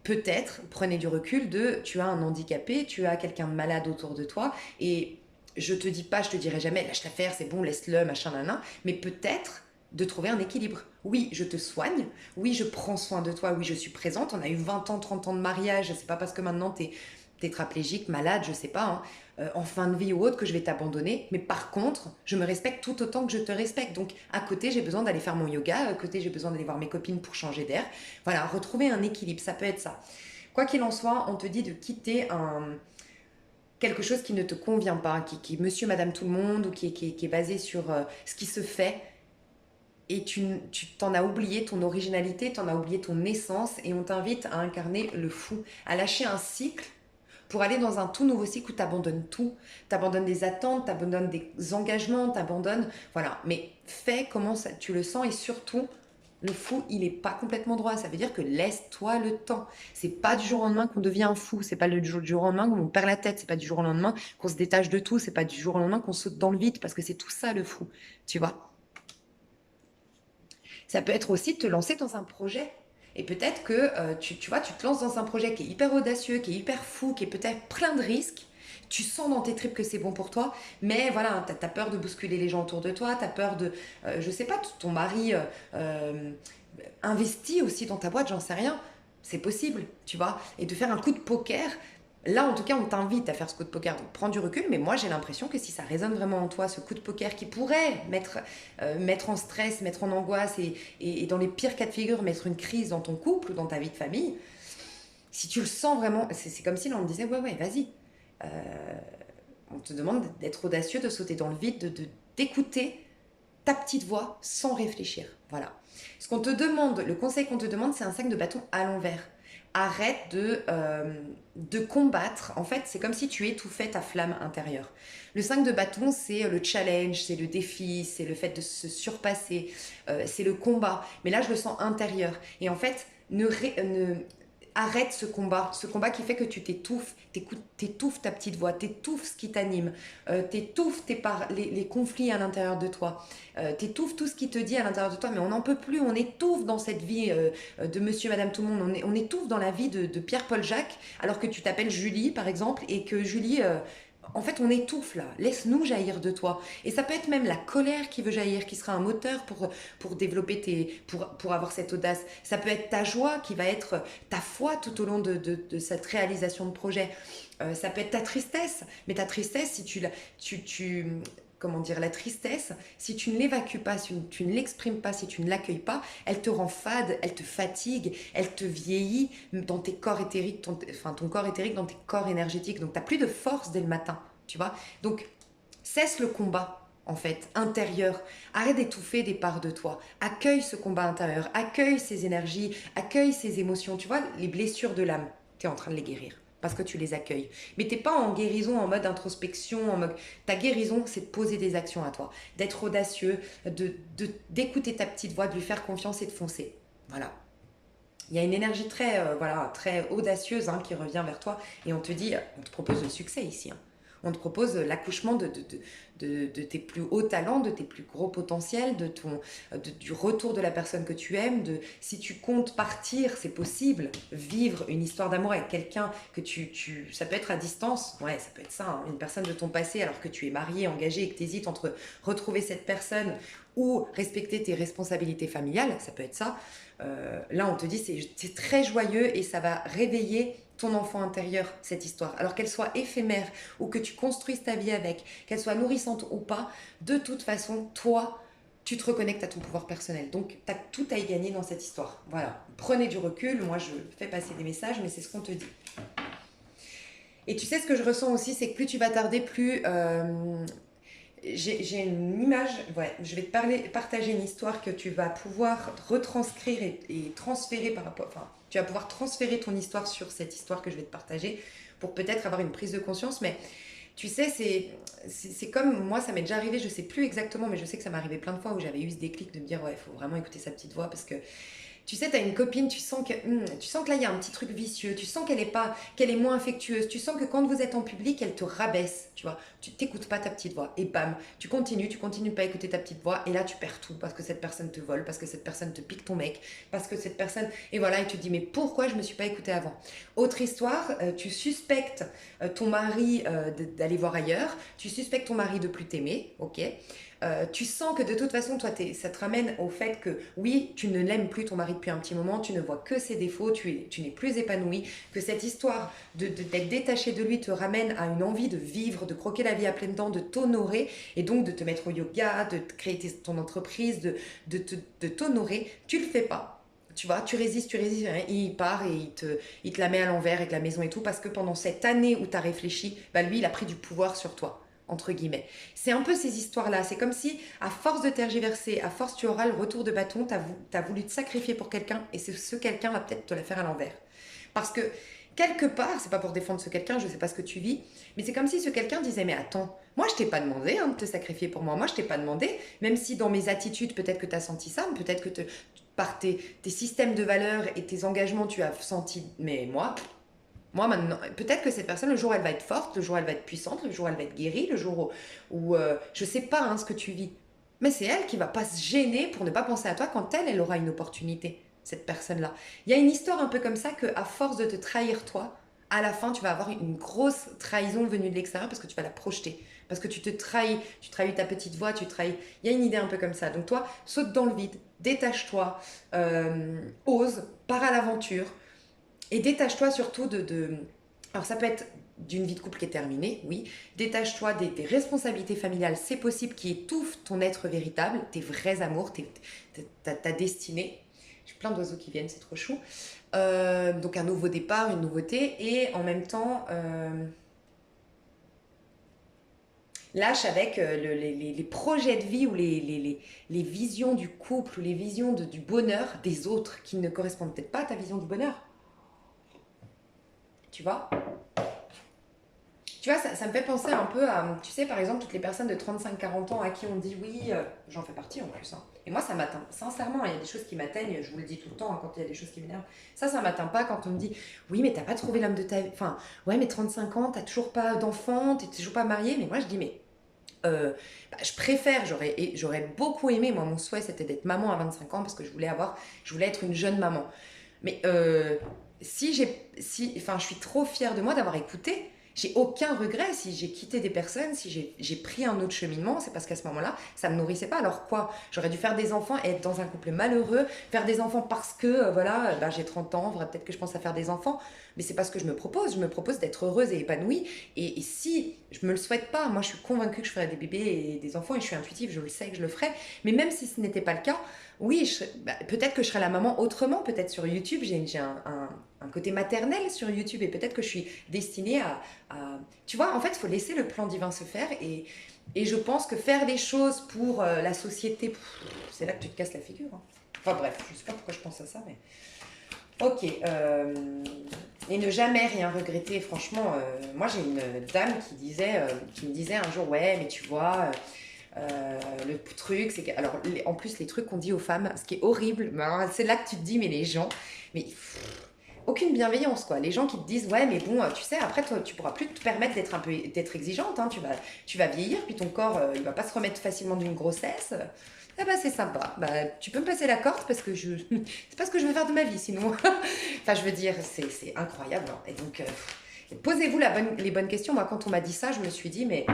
Peut-être, prenez du recul de, tu as un handicapé, tu as quelqu'un de malade autour de toi, et je te dis pas, je te dirai jamais, lâche l'affaire, c'est bon, laisse-le, machin, nana, mais peut-être de trouver un équilibre. Oui, je te soigne, oui, je prends soin de toi, oui, je suis présente, on a eu 20 ans, 30 ans de mariage, c'est pas parce que maintenant t'es tétraplégique, malade, je sais pas, hein, en fin de vie ou autre que je vais t'abandonner, mais par contre, je me respecte tout autant que je te respecte. Donc à côté, j'ai besoin d'aller faire mon yoga, à côté, j'ai besoin d'aller voir mes copines pour changer d'air. Voilà, retrouver un équilibre, ça peut être ça. Quoi qu'il en soit, on te dit de quitter quelque chose qui ne te convient pas, qui est monsieur, madame, tout le monde, ou qui est basé sur ce qui se fait, et tu t'en as oublié ton originalité, t'en as oublié ton essence, et on t'invite à incarner le fou, à lâcher un cycle pour aller dans un tout nouveau cycle où t'abandonnes tout. T'abandonnes des attentes, t'abandonnes des engagements, t'abandonnes... Voilà, mais fais comment ça, tu le sens, et surtout, le fou, il est pas complètement droit. Ça veut dire que laisse-toi le temps. C'est pas du jour au lendemain qu'on devient un fou. C'est pas du jour au lendemain qu'on perd la tête. C'est pas du jour au lendemain qu'on se détache de tout. C'est pas du jour au lendemain qu'on saute dans le vide, parce que c'est tout ça le fou. Tu vois? Ça peut être aussi de te lancer dans un projet. Et peut-être que tu vois, tu te lances dans un projet qui est hyper audacieux, qui est hyper fou, qui est peut-être plein de risques. Tu sens dans tes tripes que c'est bon pour toi, mais voilà, tu as peur de bousculer les gens autour de toi, tu as peur de, je sais pas, ton mari investit aussi dans ta boîte, j'en sais rien. C'est possible, tu vois. Et de faire un coup de poker, là, en tout cas, on t'invite à faire ce coup de poker. Donc, prends du recul. Mais moi, j'ai l'impression que si ça résonne vraiment en toi, ce coup de poker qui pourrait mettre en stress, mettre en angoisse et dans les pires cas de figure, mettre une crise dans ton couple ou dans ta vie de famille, si tu le sens vraiment, c'est comme si là, on te disait, ouais, ouais, vas-y. Euh, on te demande d'être audacieux, de sauter dans le vide, d'écouter ta petite voix sans réfléchir. Voilà. Ce qu'on te demande, le conseil qu'on te demande, c'est un sac de bâton à l'envers. Arrête de combattre. En fait, c'est comme si tu étouffais ta flamme intérieure. Le 5 de bâton, c'est le challenge, c'est le défi, c'est le fait de se surpasser, c'est le combat. Mais là, je le sens intérieur. Et en fait, arrête ce combat qui fait que tu t'étouffes, t'étouffes ta petite voix, t'étouffes ce qui t'anime, t'étouffes les conflits à l'intérieur de toi, t'étouffes tout ce qui te dit à l'intérieur de toi, mais on n'en peut plus, on étouffe dans cette vie de monsieur, madame, tout le monde, on étouffe dans la vie de Pierre-Paul Jacques, alors que tu t'appelles Julie, par exemple, et que Julie... en fait, on étouffe là. Laisse-nous jaillir de toi. Et ça peut être même la colère qui veut jaillir, qui sera un moteur pour développer pour avoir cette audace. Ça peut être ta joie qui va être ta foi tout au long de cette réalisation de projet. Ça peut être ta tristesse. Mais ta tristesse, si comment dire, la tristesse, si tu ne l'évacues pas, si tu ne l'exprimes pas, si tu ne l'accueilles pas, elle te rend fade, elle te fatigue, elle te vieillit dans tes corps éthériques, ton corps éthérique dans tes corps énergétiques. Donc, tu n'as plus de force dès le matin, tu vois. Donc, cesse le combat, en fait, intérieur. Arrête d'étouffer des parts de toi. Accueille ce combat intérieur, accueille ces énergies, accueille ces émotions. Tu vois, les blessures de l'âme, tu es en train de les guérir parce que tu les accueilles. Mais t'es pas en guérison, en mode introspection, en mode... Ta guérison, c'est de poser des actions à toi, d'être audacieux, d'écouter ta petite voix, de lui faire confiance et de foncer. Voilà. Il y a une énergie très, voilà, très audacieuse, hein, qui revient vers toi, et on te dit, on te propose le succès ici, hein. On te propose l'accouchement de tes plus hauts talents, de tes plus gros potentiels, du retour de la personne que tu aimes. Si tu comptes partir, c'est possible. Vivre une histoire d'amour avec quelqu'un que ça peut être à distance. Ouais, ça peut être ça, hein, une personne de ton passé alors que tu es marié, engagé et que tu hésites entre retrouver cette personne ou respecter tes responsabilités familiales. Ça peut être ça. Là, on te dit c'est très joyeux et ça va réveiller ton enfant intérieur, cette histoire. Alors qu'elle soit éphémère ou que tu construises ta vie avec, qu'elle soit nourrissante ou pas, de toute façon, toi, tu te reconnectes à ton pouvoir personnel. Donc, tu as tout à y gagner dans cette histoire. Voilà. Prenez du recul. Moi, je fais passer des messages, mais c'est ce qu'on te dit. Et tu sais, ce que je ressens aussi, c'est que plus tu vas tarder, plus... j'ai une image, ouais, je vais partager une histoire que tu vas pouvoir retranscrire et transférer par rapport, enfin, tu vas pouvoir transférer ton histoire sur cette histoire que je vais te partager pour peut-être avoir une prise de conscience. Mais tu sais, c'est comme moi, ça m'est déjà arrivé, je sais plus exactement, mais je sais que ça m'est arrivé plein de fois où j'avais eu ce déclic de me dire, ouais, il faut vraiment écouter sa petite voix parce que tu sais, tu as une copine, tu sens que là, il y a un petit truc vicieux, tu sens qu'elle est moins affectueuse, tu sens que quand vous êtes en public, elle te rabaisse, tu vois. Tu t'écoutes pas ta petite voix et bam, tu continues pas à écouter ta petite voix et là, tu perds tout parce que cette personne te vole, parce que cette personne te pique ton mec, parce que cette personne... Et voilà, et tu te dis, mais pourquoi je me suis pas écoutée avant? Autre histoire, tu suspectes ton mari d'aller voir ailleurs, tu suspectes ton mari de plus t'aimer, ok? Tu sens que de toute façon, toi, ça te ramène au fait que oui, tu ne l'aimes plus ton mari depuis un petit moment, tu ne vois que ses défauts, tu n'es plus épanoui, que cette histoire d'être détaché de lui te ramène à une envie de vivre, de croquer la vie à pleines dents, de t'honorer et donc de te mettre au yoga, de créer ton entreprise, de t'honorer. Tu le fais pas. Tu vois, tu résistes, hein, il part et il te la met à l'envers avec la maison et tout, parce que pendant cette année où tu as réfléchi, bah lui, il a pris du pouvoir sur toi, entre guillemets. C'est un peu ces histoires-là. C'est comme si, à force de tergiverser, à force tu auras le retour de bâton, tu as voulu te sacrifier pour quelqu'un et ce quelqu'un va peut-être te la faire à l'envers. Parce que, quelque part, c'est pas pour défendre ce quelqu'un, je sais pas ce que tu vis, mais c'est comme si ce quelqu'un disait, mais attends, moi je t'ai pas demandé hein, de te sacrifier pour moi, moi je t'ai pas demandé, même si dans mes attitudes, peut-être que tu as senti ça, peut-être que par tes systèmes de valeurs et tes engagements, tu as senti, mais moi, maintenant, peut-être que cette personne, le jour où elle va être forte, le jour où elle va être puissante, le jour où elle va être guérie, le jour où je sais pas hein, ce que tu vis. Mais c'est elle qui va pas se gêner pour ne pas penser à toi quand elle aura une opportunité, cette personne-là. Il y a une histoire un peu comme ça que à force de te trahir toi, à la fin, tu vas avoir une grosse trahison venue de l'extérieur parce que tu vas la projeter. Parce que tu trahis ta petite voix, tu trahis... Il y a une idée un peu comme ça. Donc toi, saute dans le vide, détache-toi, ose, pars à l'aventure. Et détache-toi surtout Alors ça peut être d'une vie de couple qui est terminée, oui. Détache-toi des responsabilités familiales, c'est possible, qui étouffent ton être véritable, tes vrais amours, ta destinée. J'ai plein d'oiseaux qui viennent, c'est trop chou. Donc un nouveau départ, une nouveauté. Et en même temps, lâche avec les projets de vie ou les visions du couple ou les visions du bonheur des autres qui ne correspondent peut-être pas à ta vision du bonheur. Tu vois? Tu vois, ça me fait penser un peu à, tu sais, par exemple, toutes les personnes de 35-40 ans à qui on dit oui, j'en fais partie en plus. Hein. Et moi, ça m'atteint. Sincèrement, il y a des choses qui m'atteignent, je vous le dis tout le temps hein, quand il y a des choses qui m'énervent. Ça m'atteint pas quand on me dit oui, mais t'as pas trouvé l'homme de ta vie. Enfin, ouais, mais 35 ans, t'as toujours pas d'enfant, t'es toujours pas marié. Mais moi, je dis, mais je préfère, j'aurais beaucoup aimé, moi, mon souhait, c'était d'être maman à 25 ans parce que je voulais être une jeune maman. Mais enfin, je suis trop fière de moi d'avoir écouté. J'ai aucun regret si j'ai quitté des personnes, si j'ai pris un autre cheminement, c'est parce qu'à ce moment-là, ça me nourrissait pas. Alors quoi? J'aurais dû faire des enfants et être dans un couple malheureux, faire des enfants parce que, voilà, j'ai 30 ans, peut-être que je pense à faire des enfants, mais c'est pas ce que je me propose. Je me propose d'être heureuse et épanouie. Et si je me le souhaite pas, moi je suis convaincue que je ferai des bébés et des enfants et je suis intuitive, je le sais que je le ferai. Mais même si ce n'était pas le cas, oui, peut-être que je serais la maman autrement, peut-être sur YouTube, j'ai un côté maternel sur YouTube et peut-être que je suis destinée Tu vois, en fait, il faut laisser le plan divin se faire et je pense que faire des choses pour la société, c'est là que tu te casses la figure. Hein. Enfin bref, je ne sais pas pourquoi je pense à ça, mais... Ok, et ne jamais rien regretter, franchement, moi j'ai une dame qui me disait un jour, ouais, mais tu vois... le truc, c'est que, alors en plus les trucs qu'on dit aux femmes, ce qui est horrible, c'est là que tu te dis, mais les gens, mais aucune bienveillance, quoi. Les gens qui te disent, ouais, mais bon, tu sais, après, toi, tu pourras plus te permettre d'être exigeante, hein. Tu vas vieillir, puis ton corps, il va pas se remettre facilement d'une grossesse. Ah bah c'est sympa. Bah, tu peux me passer la corde parce que c'est pas ce que je veux faire de ma vie sinon. Enfin, je veux dire, c'est incroyable, hein. Et donc, posez-vous les bonnes questions. Moi, quand on m'a dit ça, je me suis dit, mais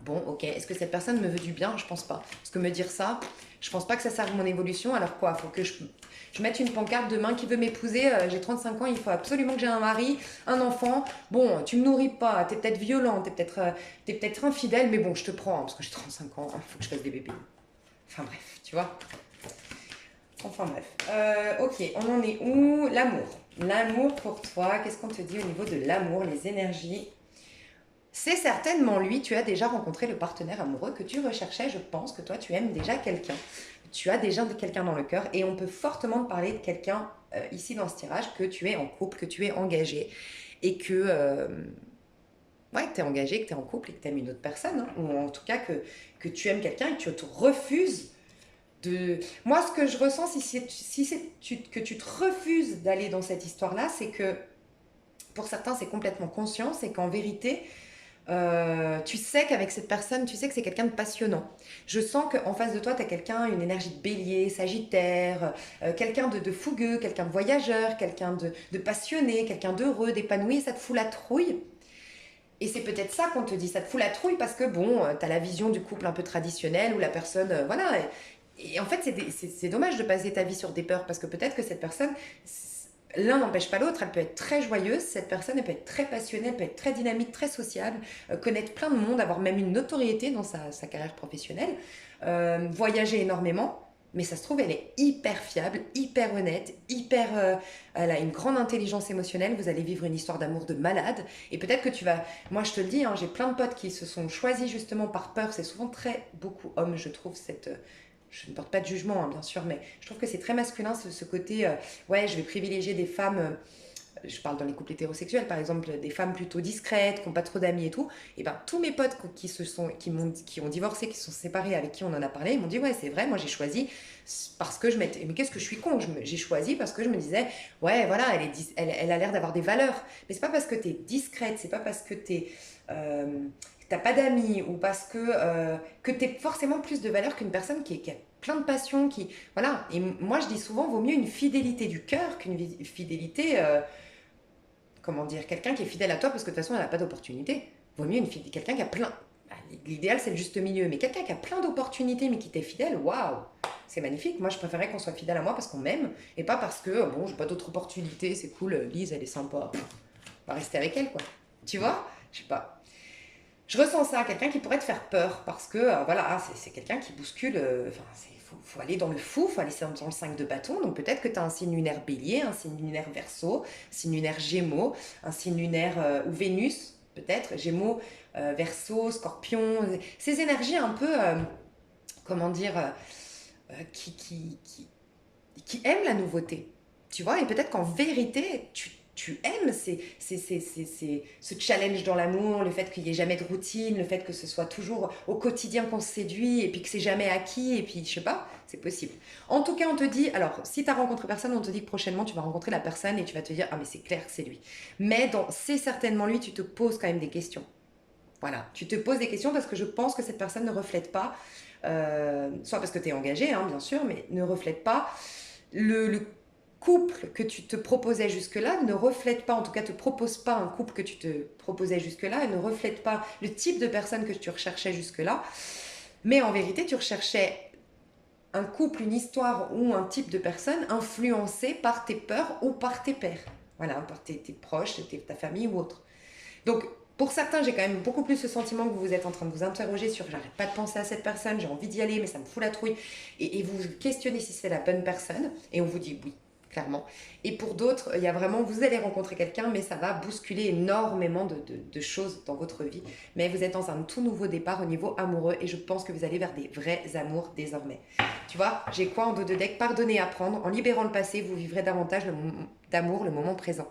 bon, ok, est-ce que cette personne me veut du bien? Je pense pas. Parce que me dire ça, je pense pas que ça serve mon évolution. Alors quoi? Faut que je mette une pancarte demain qui veut m'épouser. J'ai 35 ans, il faut absolument que j'ai un mari, un enfant. Bon, tu me nourris pas, t'es peut-être violent, t'es peut-être infidèle, mais bon, je te prends, hein, parce que j'ai 35 ans, il faut que je fasse des bébés. Enfin bref, tu vois. Enfin bref. Ok, on en est où? L'amour. L'amour pour toi, qu'est-ce qu'on te dit au niveau de l'amour, les énergies? C'est certainement lui, tu as déjà rencontré le partenaire amoureux que tu recherchais, je pense que toi tu aimes déjà quelqu'un. Tu as déjà quelqu'un dans le cœur et on peut fortement te parler de quelqu'un ici dans ce tirage, que tu es en couple, que tu es engagé et que, ouais, que tu es engagé, que tu es en couple et que tu aimes une autre personne, hein, ou en tout cas que tu aimes quelqu'un et que tu te refuses de... Moi, ce que je ressens, que tu te refuses d'aller dans cette histoire-là, c'est que pour certains, c'est complètement conscient, c'est qu'en vérité, tu sais qu'avec cette personne, tu sais que c'est quelqu'un de passionnant. Je sens qu'en face de toi, tu as quelqu'un, une énergie de bélier, sagittaire, quelqu'un de fougueux, quelqu'un de voyageur, quelqu'un de passionné, quelqu'un d'heureux, d'épanoui, et ça te fout la trouille. Et c'est peut-être ça qu'on te dit, ça te fout la trouille parce que bon, tu as la vision du couple un peu traditionnel où la personne, voilà. Et en fait, c'est dommage de passer ta vie sur des peurs parce que peut-être que cette personne, l'un n'empêche pas l'autre, elle peut être très joyeuse, cette personne, elle peut être très passionnée, elle peut être très dynamique, très sociable, connaître plein de monde, avoir même une notoriété dans sa carrière professionnelle, voyager énormément. Mais ça se trouve, elle est hyper fiable, hyper honnête, elle a une grande intelligence émotionnelle. Vous allez vivre une histoire d'amour de malade. Et peut-être que tu vas. Moi, je te le dis, hein, j'ai plein de potes qui se sont choisis justement par peur. C'est souvent très beaucoup hommes, je trouve, cette. Je ne porte pas de jugement, hein, bien sûr, mais je trouve que c'est très masculin ce côté. Ouais, je vais privilégier des femmes. Je parle dans les couples hétérosexuels, par exemple, des femmes plutôt discrètes, qui n'ont pas trop d'amis et tout. Et ben tous mes potes qui ont divorcé, qui se sont séparés, avec qui on en a parlé, ils m'ont dit ouais c'est vrai, moi j'ai choisi parce que je m'étais, mais qu'est-ce que je suis con, j'ai choisi parce que je me disais ouais voilà elle a l'air d'avoir des valeurs, mais c'est pas parce que t'es discrète, c'est pas parce que t'as pas d'amis ou parce que t'es forcément plus de valeur qu'une personne qui a plein de passion, qui voilà. Et moi je dis souvent vaut mieux une fidélité du cœur qu'une fidélité comment dire, quelqu'un qui est fidèle à toi parce que de toute façon, elle n'a pas d'opportunité. Vaut mieux quelqu'un qui a plein. Bah, l'idéal, c'est le juste milieu. Mais quelqu'un qui a plein d'opportunités mais qui t'est fidèle, waouh, c'est magnifique. Moi, je préférais qu'on soit fidèle à moi parce qu'on m'aime et pas parce que, bon, j'ai pas d'autres opportunités, c'est cool, Lise, elle est sympa. On va rester avec elle, quoi. Tu vois? Je sais pas. Je ressens ça, quelqu'un qui pourrait te faire peur parce que, voilà, c'est quelqu'un qui bouscule. Enfin, faut aller dans le fou, faut aller dans le 5 de bâton. Donc peut-être que tu as un signe lunaire bélier, un signe lunaire verseau, un signe lunaire gémeaux, un signe lunaire ou Vénus, peut-être, gémeaux, verseau, scorpion. Ces énergies un peu, comment dire, qui aiment la nouveauté. Tu vois, et peut-être qu'en vérité, tu aimes ce challenge dans l'amour, le fait qu'il n'y ait jamais de routine, le fait que ce soit toujours au quotidien qu'on se séduit et puis que c'est jamais acquis, et puis je sais pas, c'est possible. En tout cas, on te dit, alors si tu as rencontré personne, on te dit que prochainement tu vas rencontrer la personne et tu vas te dire, ah mais c'est clair que c'est lui. Mais c'est certainement lui, tu te poses quand même des questions. Voilà, tu te poses des questions parce que je pense que cette personne ne reflète pas, soit parce que tu es engagé, hein, bien sûr, mais ne reflète pas le couple que tu te proposais jusque-là, ne reflète pas, en tout cas te propose pas un couple que tu te proposais jusque-là, et ne reflète pas le type de personne que tu recherchais jusque-là. Mais en vérité, tu recherchais un couple, une histoire ou un type de personne influencé par tes peurs ou par tes pairs. Voilà, par tes proches, ta famille ou autre. Donc, pour certains, j'ai quand même beaucoup plus ce sentiment que vous êtes en train de vous interroger sur j'arrête pas de penser à cette personne, j'ai envie d'y aller, mais ça me fout la trouille. Et vous vous questionnez si c'est la bonne personne, et on vous dit oui, clairement. Et pour d'autres, il y a vraiment, vous allez rencontrer quelqu'un, mais ça va bousculer énormément de choses dans votre vie. Mais vous êtes dans un tout nouveau départ au niveau amoureux, et je pense que vous allez vers des vrais amours désormais. Tu vois, j'ai quoi en dos de deck? Pardonner, apprendre. En libérant le passé, vous vivrez davantage d'amour, le moment présent.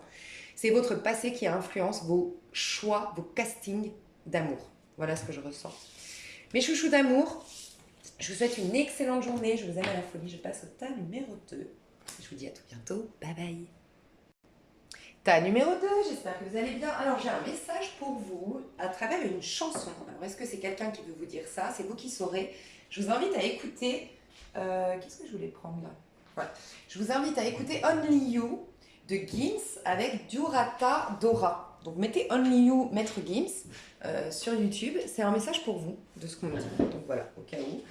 C'est votre passé qui influence vos choix, vos castings d'amour. Voilà ce que je ressens. Mes chouchous d'amour, je vous souhaite une excellente journée. Je vous aime à la folie. Je passe au tas numéro 2. Je vous dis à tout bientôt. Bye bye. Ta numéro 2, j'espère que vous allez bien. Alors j'ai un message pour vous à travers une chanson. Alors est-ce que c'est quelqu'un qui veut vous dire ça? C'est vous qui saurez. Je vous invite à écouter... Qu'est-ce que je voulais prendre là? Voilà. Je vous invite à écouter Only You de Gims avec Durata Dora. Donc mettez Only You Maître Gims sur YouTube. C'est un message pour vous de ce qu'on me dit. Donc voilà, au cas où.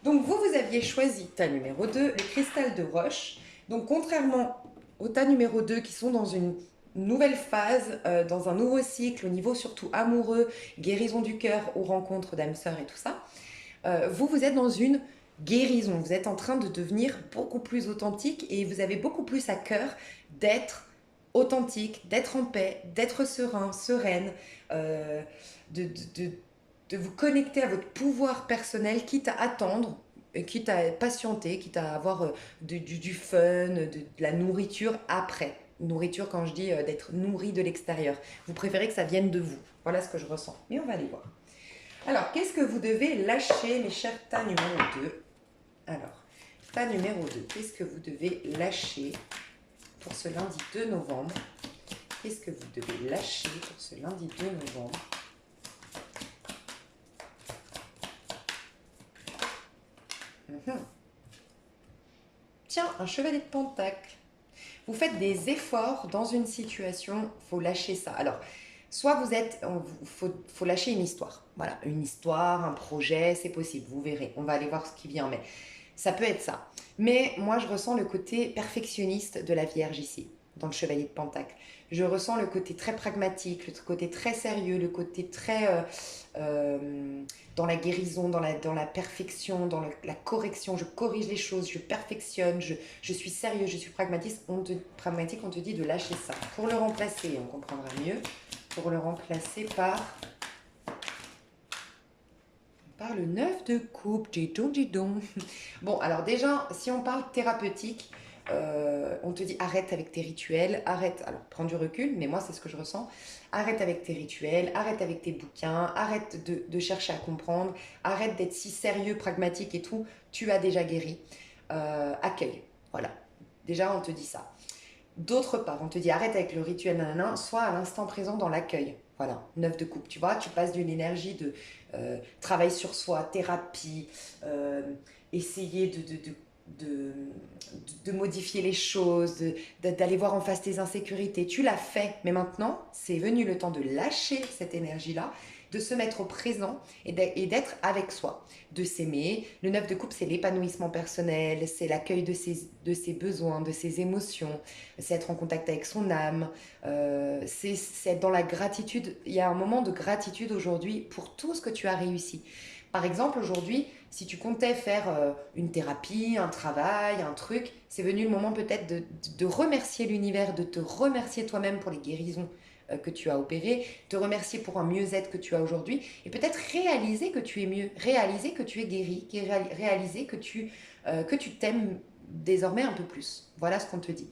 Donc vous aviez choisi ta numéro 2, le cristal de roche. Donc contrairement au tas numéro 2 qui sont dans une nouvelle phase, dans un nouveau cycle au niveau surtout amoureux, guérison du cœur aux rencontres d'âmes sœurs et tout ça, vous êtes dans une guérison, vous êtes en train de devenir beaucoup plus authentique et vous avez beaucoup plus à cœur d'être authentique, d'être en paix, d'être serein, sereine, de, de, de, de vous connecter à votre pouvoir personnel, quitte à attendre, quitte à patienter, quitte à avoir du fun, de la nourriture après. Nourriture quand je dis d'être nourri de l'extérieur. Vous préférez que ça vienne de vous. Voilà ce que je ressens. Mais on va aller voir. Alors, qu'est-ce que vous devez lâcher, mes chers tas numéro 2? Alors, tas numéro 2, qu'est-ce que vous devez lâcher pour ce lundi 2 novembre? Qu'est-ce que vous devez lâcher pour ce lundi 2 novembre? Tiens, un chevalier de pentacle. Vous faites des efforts dans une situation, faut lâcher ça. Alors, soit vous êtes, faut lâcher une histoire. Voilà, une histoire, un projet, c'est possible, vous verrez. On va aller voir ce qui vient, mais ça peut être ça. Mais moi, je ressens le côté perfectionniste de la Vierge ici, dans le chevalier de pentacle. Je ressens le côté très pragmatique, le côté très sérieux, le côté très dans la guérison, dans la perfection, dans la correction. Je corrige les choses, je perfectionne, je suis sérieux, je suis pragmatique. Pragmatique, on te dit de lâcher ça. Pour le remplacer, on comprendra mieux, pour le remplacer par le 9 de coupe, dis donc. Bon, alors déjà, si on parle thérapeutique, on te dit arrête avec tes rituels, arrête, alors prends du recul, mais moi c'est ce que je ressens, arrête avec tes rituels, arrête avec tes bouquins, arrête de chercher à comprendre, arrête d'être si sérieux, pragmatique et tout, tu as déjà guéri, accueille, voilà, déjà on te dit ça. D'autre part, on te dit arrête avec le rituel, nanana, sois à l'instant présent dans l'accueil. Voilà, 9 de coupe, tu vois, tu passes d'une énergie de travail sur soi, thérapie, essayer de modifier les choses, d'aller voir en face tes insécurités. Tu l'as fait, mais maintenant, c'est venu le temps de lâcher cette énergie-là, de se mettre au présent et d'être avec soi, de s'aimer. Le 9 de coupe, c'est l'épanouissement personnel, c'est l'accueil de ses besoins, de ses émotions, c'est être en contact avec son âme, c'est être dans la gratitude. Il y a un moment de gratitude aujourd'hui pour tout ce que tu as réussi. Par exemple, aujourd'hui, si tu comptais faire une thérapie, un travail, un truc, c'est venu le moment peut-être de remercier l'univers, de te remercier toi-même pour les guérisons que tu as opérées, te remercier pour un mieux-être que tu as aujourd'hui, et peut-être réaliser que tu es mieux, réaliser que tu es guéri, réaliser que tu t'aimes désormais un peu plus. Voilà ce qu'on te dit.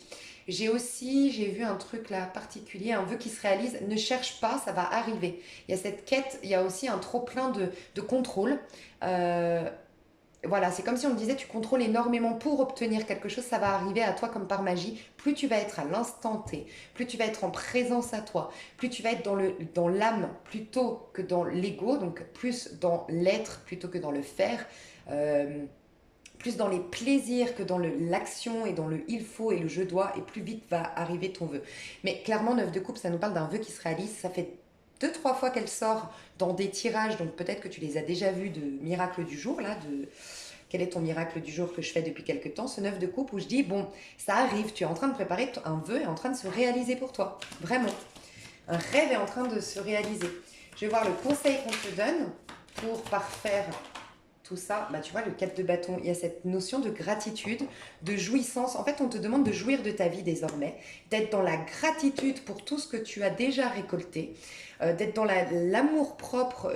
J'ai vu un truc là particulier, un vœu qui se réalise, ne cherche pas, ça va arriver. Il y a cette quête, il y a aussi un trop plein de contrôle. Euh, voilà, c'est comme si on me disait tu contrôles énormément pour obtenir quelque chose, ça va arriver à toi comme par magie. Plus tu vas être à l'instant T, plus tu vas être en présence à toi, plus tu vas être dans l'âme plutôt que dans l'ego, donc plus dans l'être plutôt que dans le faire. Euh, Plus dans les plaisirs que dans l'action et dans le il faut et le je dois, et plus vite va arriver ton vœu. Mais clairement, 9 de coupe, ça nous parle d'un vœu qui se réalise. Ça fait 2-3 fois qu'elle sort dans des tirages, donc peut-être que tu les as déjà vus de miracle du jour, là, de quel est ton miracle du jour que je fais depuis quelques temps, ce 9 de coupe où je dis, bon, ça arrive, tu es en train de préparer un vœu est en train de se réaliser pour toi. Vraiment. Un rêve est en train de se réaliser. Je vais voir le conseil qu'on te donne pour parfaire tout ça, bah, tu vois, le 4 de bâton, il y a cette notion de gratitude, de jouissance. En fait, on te demande de jouir de ta vie désormais, d'être dans la gratitude pour tout ce que tu as déjà récolté, d'être dans l'amour propre,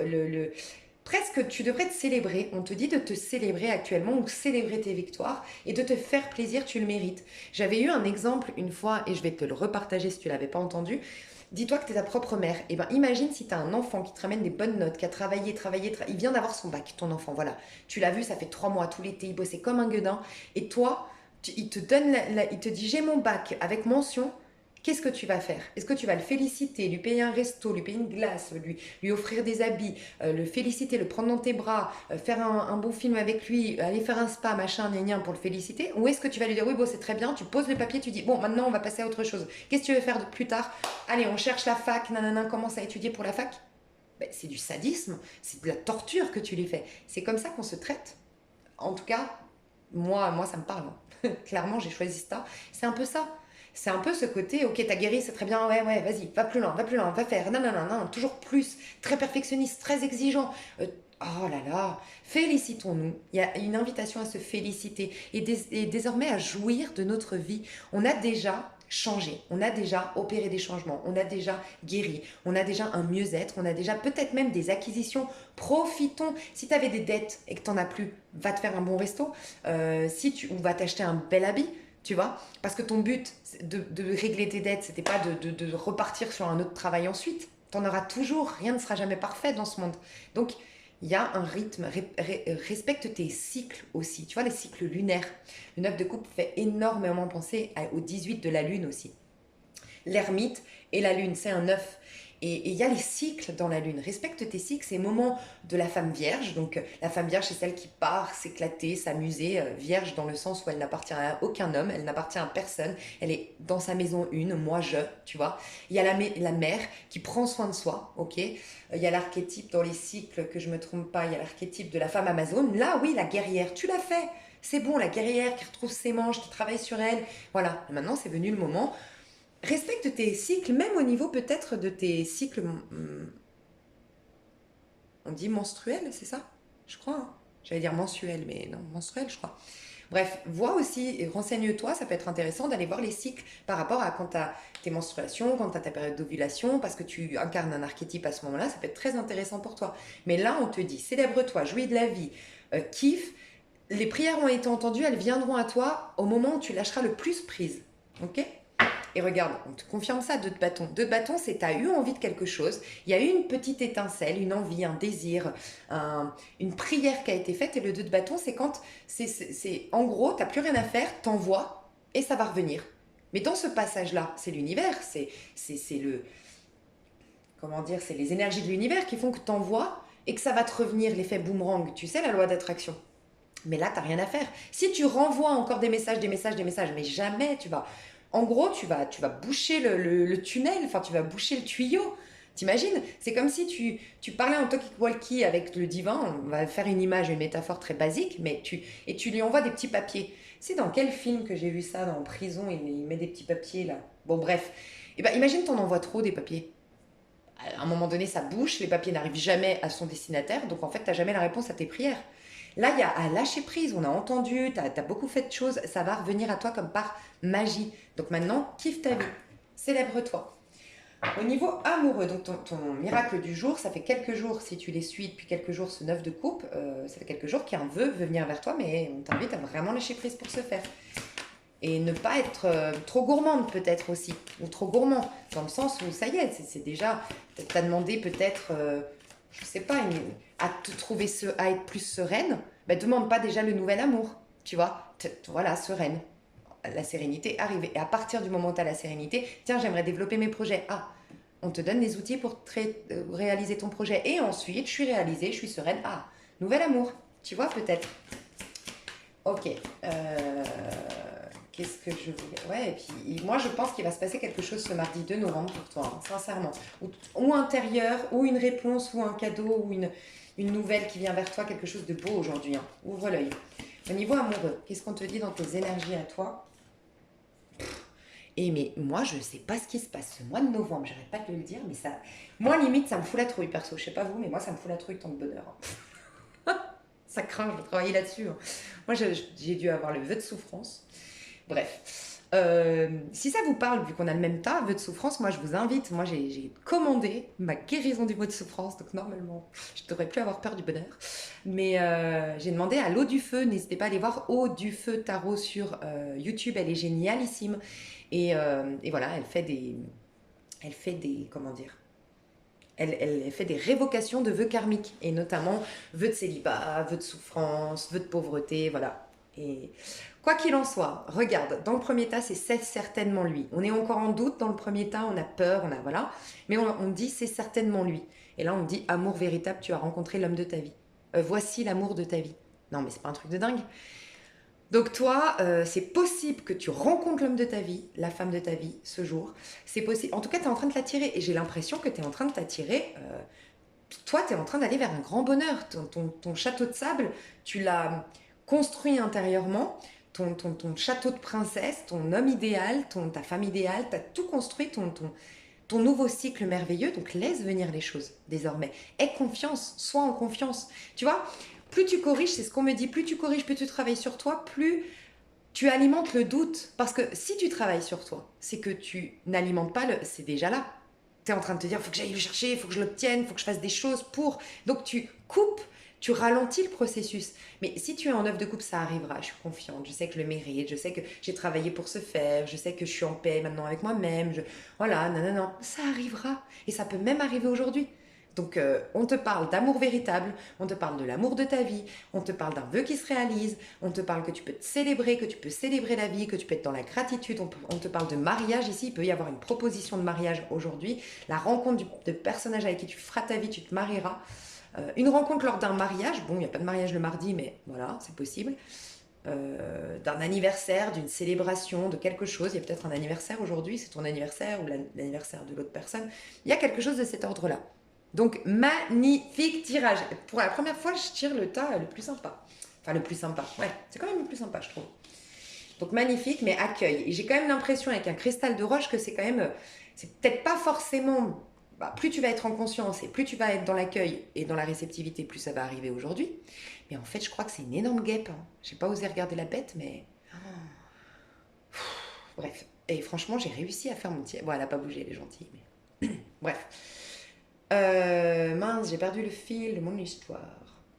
presque tu devrais te célébrer. On te dit de te célébrer actuellement ou célébrer tes victoires et de te faire plaisir, tu le mérites. J'avais eu un exemple une fois et je vais te le repartager si tu ne l'avais pas entendu. Dis-toi que tu es ta propre mère. Et ben imagine si tu as un enfant qui te ramène des bonnes notes, qui a travaillé, il vient d'avoir son bac, ton enfant, voilà. Tu l'as vu, ça fait 3 mois, tout l'été, il bossait comme un gueudin. Et toi, il te donne il te dit j'ai mon bac avec mention, qu'est-ce que tu vas faire? Est-ce que tu vas le féliciter, lui payer un resto, lui payer une glace, lui offrir des habits, le féliciter, le prendre dans tes bras, faire un bon film avec lui, aller faire un spa, machin, gna gna, pour le féliciter? Ou est-ce que tu vas lui dire, oui, bon, c'est très bien, tu poses le papier, tu dis, bon, maintenant, on va passer à autre chose. Qu'est-ce que tu veux faire plus tard? Allez, on cherche la fac, nanana, commence à étudier pour la fac. Ben, c'est du sadisme, c'est de la torture que tu lui fais. C'est comme ça qu'on se traite. En tout cas, moi ça me parle. Clairement, j'ai choisi ça. C'est un peu ça. C'est un peu ce côté, ok, t'as guéri, c'est très bien, ouais, ouais, vas-y, va plus loin, va faire, non, non, non, non, toujours plus, très perfectionniste, très exigeant. Oh là là, félicitons-nous. Il y a une invitation à se féliciter et désormais à jouir de notre vie. On a déjà changé, on a déjà opéré des changements, on a déjà guéri, on a déjà un mieux-être, on a déjà peut-être même des acquisitions. Profitons. Si tu avais des dettes et que tu n'en as plus, va te faire un bon resto, ou va t'acheter un bel habit, tu vois, parce que ton but de régler tes dettes, c'était pas de repartir sur un autre travail ensuite. Tu en auras toujours, rien ne sera jamais parfait dans ce monde. Donc, il y a un rythme, respecte tes cycles aussi. Tu vois, les cycles lunaires. Le 9 de coupe fait énormément penser au 18 de la lune aussi. L'ermite et la lune, c'est un œuf. Et il y a les cycles dans la lune. Respecte tes cycles, c'est le moment de la femme vierge. Donc la femme vierge, c'est celle qui part s'éclater, s'amuser. Vierge dans le sens où elle n'appartient à aucun homme, elle n'appartient à personne. Elle est dans sa maison une, moi je, tu vois. Il y a la mère qui prend soin de soi, ok. Il y a l'archétype dans les cycles, que je me trompe pas, il y a l'archétype de la femme amazone. Là, oui, la guerrière, tu l'as fait. C'est bon, la guerrière qui retrouve ses manches, qui travaille sur elle. Voilà, maintenant c'est venu le moment. Respecte tes cycles, même au niveau peut-être de tes cycles, on dit menstruels, c'est ça? Je crois, hein. J'allais dire mensuel, mais non, menstruel, je crois. Bref, vois aussi, renseigne-toi, ça peut être intéressant d'aller voir les cycles par rapport à quand tu as tes menstruations, quand tu as ta période d'ovulation, parce que tu incarnes un archétype à ce moment-là, ça peut être très intéressant pour toi. Mais là, on te dit, célèbre-toi, jouis de la vie, kiffe, les prières ont été entendues, elles viendront à toi au moment où tu lâcheras le plus prise. Ok? Et regarde, on te confirme ça, deux de bâton. Deux de bâton, c'est tu as eu envie de quelque chose, il y a eu une petite étincelle, une envie, un désir, une prière qui a été faite. Et le deux de bâton, c'est quand, en gros, tu n'as plus rien à faire, t'envoies et ça va revenir. Mais dans ce passage-là, c'est l'univers, c'est le, comment dire, c'est les énergies de l'univers qui font que t'envoies et que ça va te revenir, l'effet boomerang. Tu sais, la loi d'attraction. Mais là, tu n'as rien à faire. Si tu renvoies encore des messages, mais jamais tu vas. En gros, tu vas boucher le tunnel, enfin, tu vas boucher le tuyau. T'imagines? C'est comme si tu parlais en talkie-walkie avec le divin. On va faire une image, une métaphore très basique, mais tu lui envoies des petits papiers. C'est dans quel film que j'ai vu ça, dans prison, il met des petits papiers là. Bon, bref. Et ben, imagine, t'en envoies trop des papiers. À un moment donné, ça bouche, les papiers n'arrivent jamais à son destinataire, donc en fait, tu n'as jamais la réponse à tes prières. Là, il y a à lâcher prise, on a entendu, tu as beaucoup fait de choses, ça va revenir à toi comme par magie. Donc maintenant, kiffe ta vie, célèbre-toi. Au niveau amoureux, donc ton miracle du jour, ça fait quelques jours, si tu les suis depuis quelques jours, ce 9 de coupe, ça fait quelques jours qu'un vœu veut venir vers toi, mais on t'invite à vraiment lâcher prise pour ce faire. Et ne pas être trop gourmande peut-être aussi, ou trop gourmand, dans le sens où ça y est, c'est déjà, t'as demandé peut-être, je sais pas, à te trouver, à être plus sereine, bah, demande pas déjà le nouvel amour, tu vois, voilà, sereine. La sérénité arrive. Et à partir du moment où tu as la sérénité, tiens, j'aimerais développer mes projets. Ah, on te donne des outils pour réaliser ton projet. Et ensuite, je suis réalisée, je suis sereine. Ah, nouvel amour, tu vois, peut-être. Ok. Qu'est-ce que je voulais. Ouais, et puis moi, je pense qu'il va se passer quelque chose ce mardi 2 novembre pour toi, hein, sincèrement. Ou intérieur, ou une réponse, ou un cadeau, ou une nouvelle qui vient vers toi, quelque chose de beau aujourd'hui. Hein. Ouvre l'œil. Au niveau amoureux, qu'est-ce qu'on te dit dans tes énergies à toi? Et mais moi, je sais pas ce qui se passe ce mois de novembre, j'arrête pas de le dire, mais ça. Moi, limite, ça me fout la trouille, perso. Je sais pas vous, mais moi, ça me fout la trouille tant de bonheur. Ça craint, je vais travailler là-dessus. Hein. Moi, j'ai dû avoir le vœu de souffrance. Bref. Si ça vous parle, vu qu'on a le même tas, vœu de souffrance, moi, je vous invite. Moi, j'ai commandé ma guérison du vœu de souffrance, donc normalement, je ne devrais plus avoir peur du bonheur. Mais j'ai demandé à l'eau du feu. N'hésitez pas à aller voir Eau du feu tarot sur YouTube. Elle est génialissime. Et voilà, elle fait des, comment dire, elle fait des révocations de vœux karmiques, et notamment vœux de célibat, vœux de souffrance, vœux de pauvreté, voilà. Et quoi qu'il en soit, regarde, dans le premier tas, c'est certainement lui. On est encore en doute dans le premier tas, on a peur, on a voilà, mais on dit c'est certainement lui. Et là, on dit amour véritable, tu as rencontré l'homme de ta vie. Voici l'amour de ta vie. Non, mais c'est pas un truc de dingue. Donc toi, c'est possible que tu rencontres l'homme de ta vie, la femme de ta vie, ce jour. C'est possible. En tout cas, tu es en train de l'attirer. Et j'ai l'impression que tu es en train de t'attirer. Toi, tu es en train d'aller vers un grand bonheur. Ton château de sable, tu l'as construit intérieurement. Ton château de princesse, ton homme idéal, ta femme idéale, tu as tout construit, ton nouveau cycle merveilleux. Donc laisse venir les choses désormais. Aie confiance, sois en confiance. Tu vois, plus tu corriges, c'est ce qu'on me dit, plus tu corriges, plus tu travailles sur toi, plus tu alimentes le doute. Parce que si tu travailles sur toi, c'est que tu n'alimentes pas le... C'est déjà là. Tu es en train de te dire, il faut que j'aille le chercher, il faut que je l'obtienne, il faut que je fasse des choses pour... Donc tu coupes, tu ralentis le processus. Mais si tu es en œuvre de couple, ça arrivera. Je suis confiante, je sais que je le mérite, je sais que j'ai travaillé pour ce faire, je sais que je suis en paix maintenant avec moi-même. Voilà, non, non, non, ça arrivera. Et ça peut même arriver aujourd'hui. Donc, on te parle d'amour véritable, on te parle de l'amour de ta vie, on te parle d'un vœu qui se réalise, on te parle que tu peux te célébrer, que tu peux célébrer la vie, que tu peux être dans la gratitude, on te parle de mariage ici, il peut y avoir une proposition de mariage aujourd'hui, la rencontre de personnages avec qui tu feras ta vie, tu te marieras. Une rencontre lors d'un mariage, bon, il n'y a pas de mariage le mardi, mais voilà, c'est possible. D'un anniversaire, d'une célébration, de quelque chose. Il y a peut-être un anniversaire aujourd'hui, c'est ton anniversaire ou l'anniversaire de l'autre personne. Il y a quelque chose de cet ordre-là. Donc, magnifique tirage. Pour la première fois, je tire le tas le plus sympa. Enfin, le plus sympa. Ouais, c'est quand même le plus sympa, je trouve. Donc, magnifique, mais accueil. Et j'ai quand même l'impression, avec un cristal de roche, que c'est quand même... C'est peut-être pas forcément... Bah, plus tu vas être en conscience et plus tu vas être dans l'accueil et dans la réceptivité, plus ça va arriver aujourd'hui. Mais en fait, je crois que c'est une énorme guêpe. Hein. J'ai pas osé regarder la bête, mais... Bref. Et franchement, j'ai réussi à faire mon tir. Bon, elle a pas bougé, elle est gentille, mais... Bref. Mince, j'ai perdu le fil de mon histoire.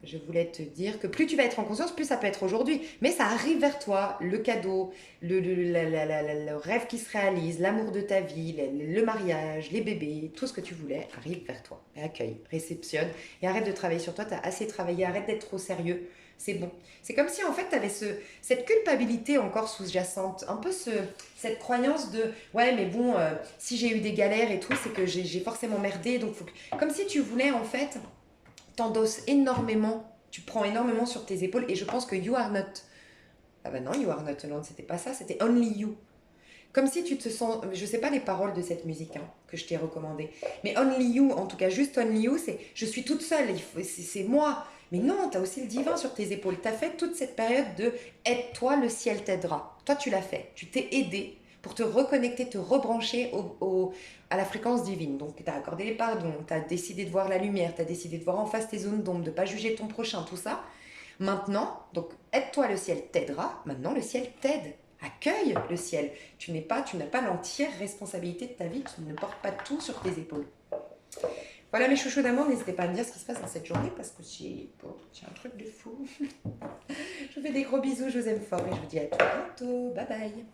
Je voulais te dire que plus tu vas être en conscience, plus ça peut être aujourd'hui. Mais ça arrive vers toi, le cadeau, le rêve qui se réalise, l'amour de ta vie, le mariage, les bébés, tout ce que tu voulais arrive vers toi. Et accueille, réceptionne et arrête de travailler sur toi. Tu as assez travaillé, arrête d'être trop sérieux. C'est bon. C'est comme si en fait tu avais cette culpabilité encore sous-jacente, un peu cette croyance de ouais mais bon, si j'ai eu des galères et tout, c'est que j'ai forcément merdé. Donc comme si tu voulais en fait t'endosses énormément, tu prends énormément sur tes épaules et je pense que you are not... Ah bah non, you are not alone, c'était pas ça, c'était only you. Comme si tu te sens... Je sais pas les paroles de cette musique hein, que je t'ai recommandée, mais only you, en tout cas juste only you, c'est je suis toute seule, c'est moi. Mais non, tu as aussi le divin sur tes épaules. Tu as fait toute cette période de aide-toi, le ciel t'aidera. Toi, tu l'as fait. Tu t'es aidé pour te reconnecter, te rebrancher à la fréquence divine. Donc, tu as accordé les pardons, tu as décidé de voir la lumière, tu as décidé de voir en face tes zones d'ombre, de ne pas juger ton prochain, tout ça. Maintenant, donc, aide-toi, le ciel t'aidera. Maintenant, le ciel t'aide. Accueille le ciel. Tu n'as pas l'entière responsabilité de ta vie. Tu ne portes pas tout sur tes épaules. Voilà mes chouchous d'amour, n'hésitez pas à me dire ce qui se passe dans cette journée parce que j'ai un truc de fou. Je vous fais des gros bisous, je vous aime fort et je vous dis à tout bientôt. Bye bye.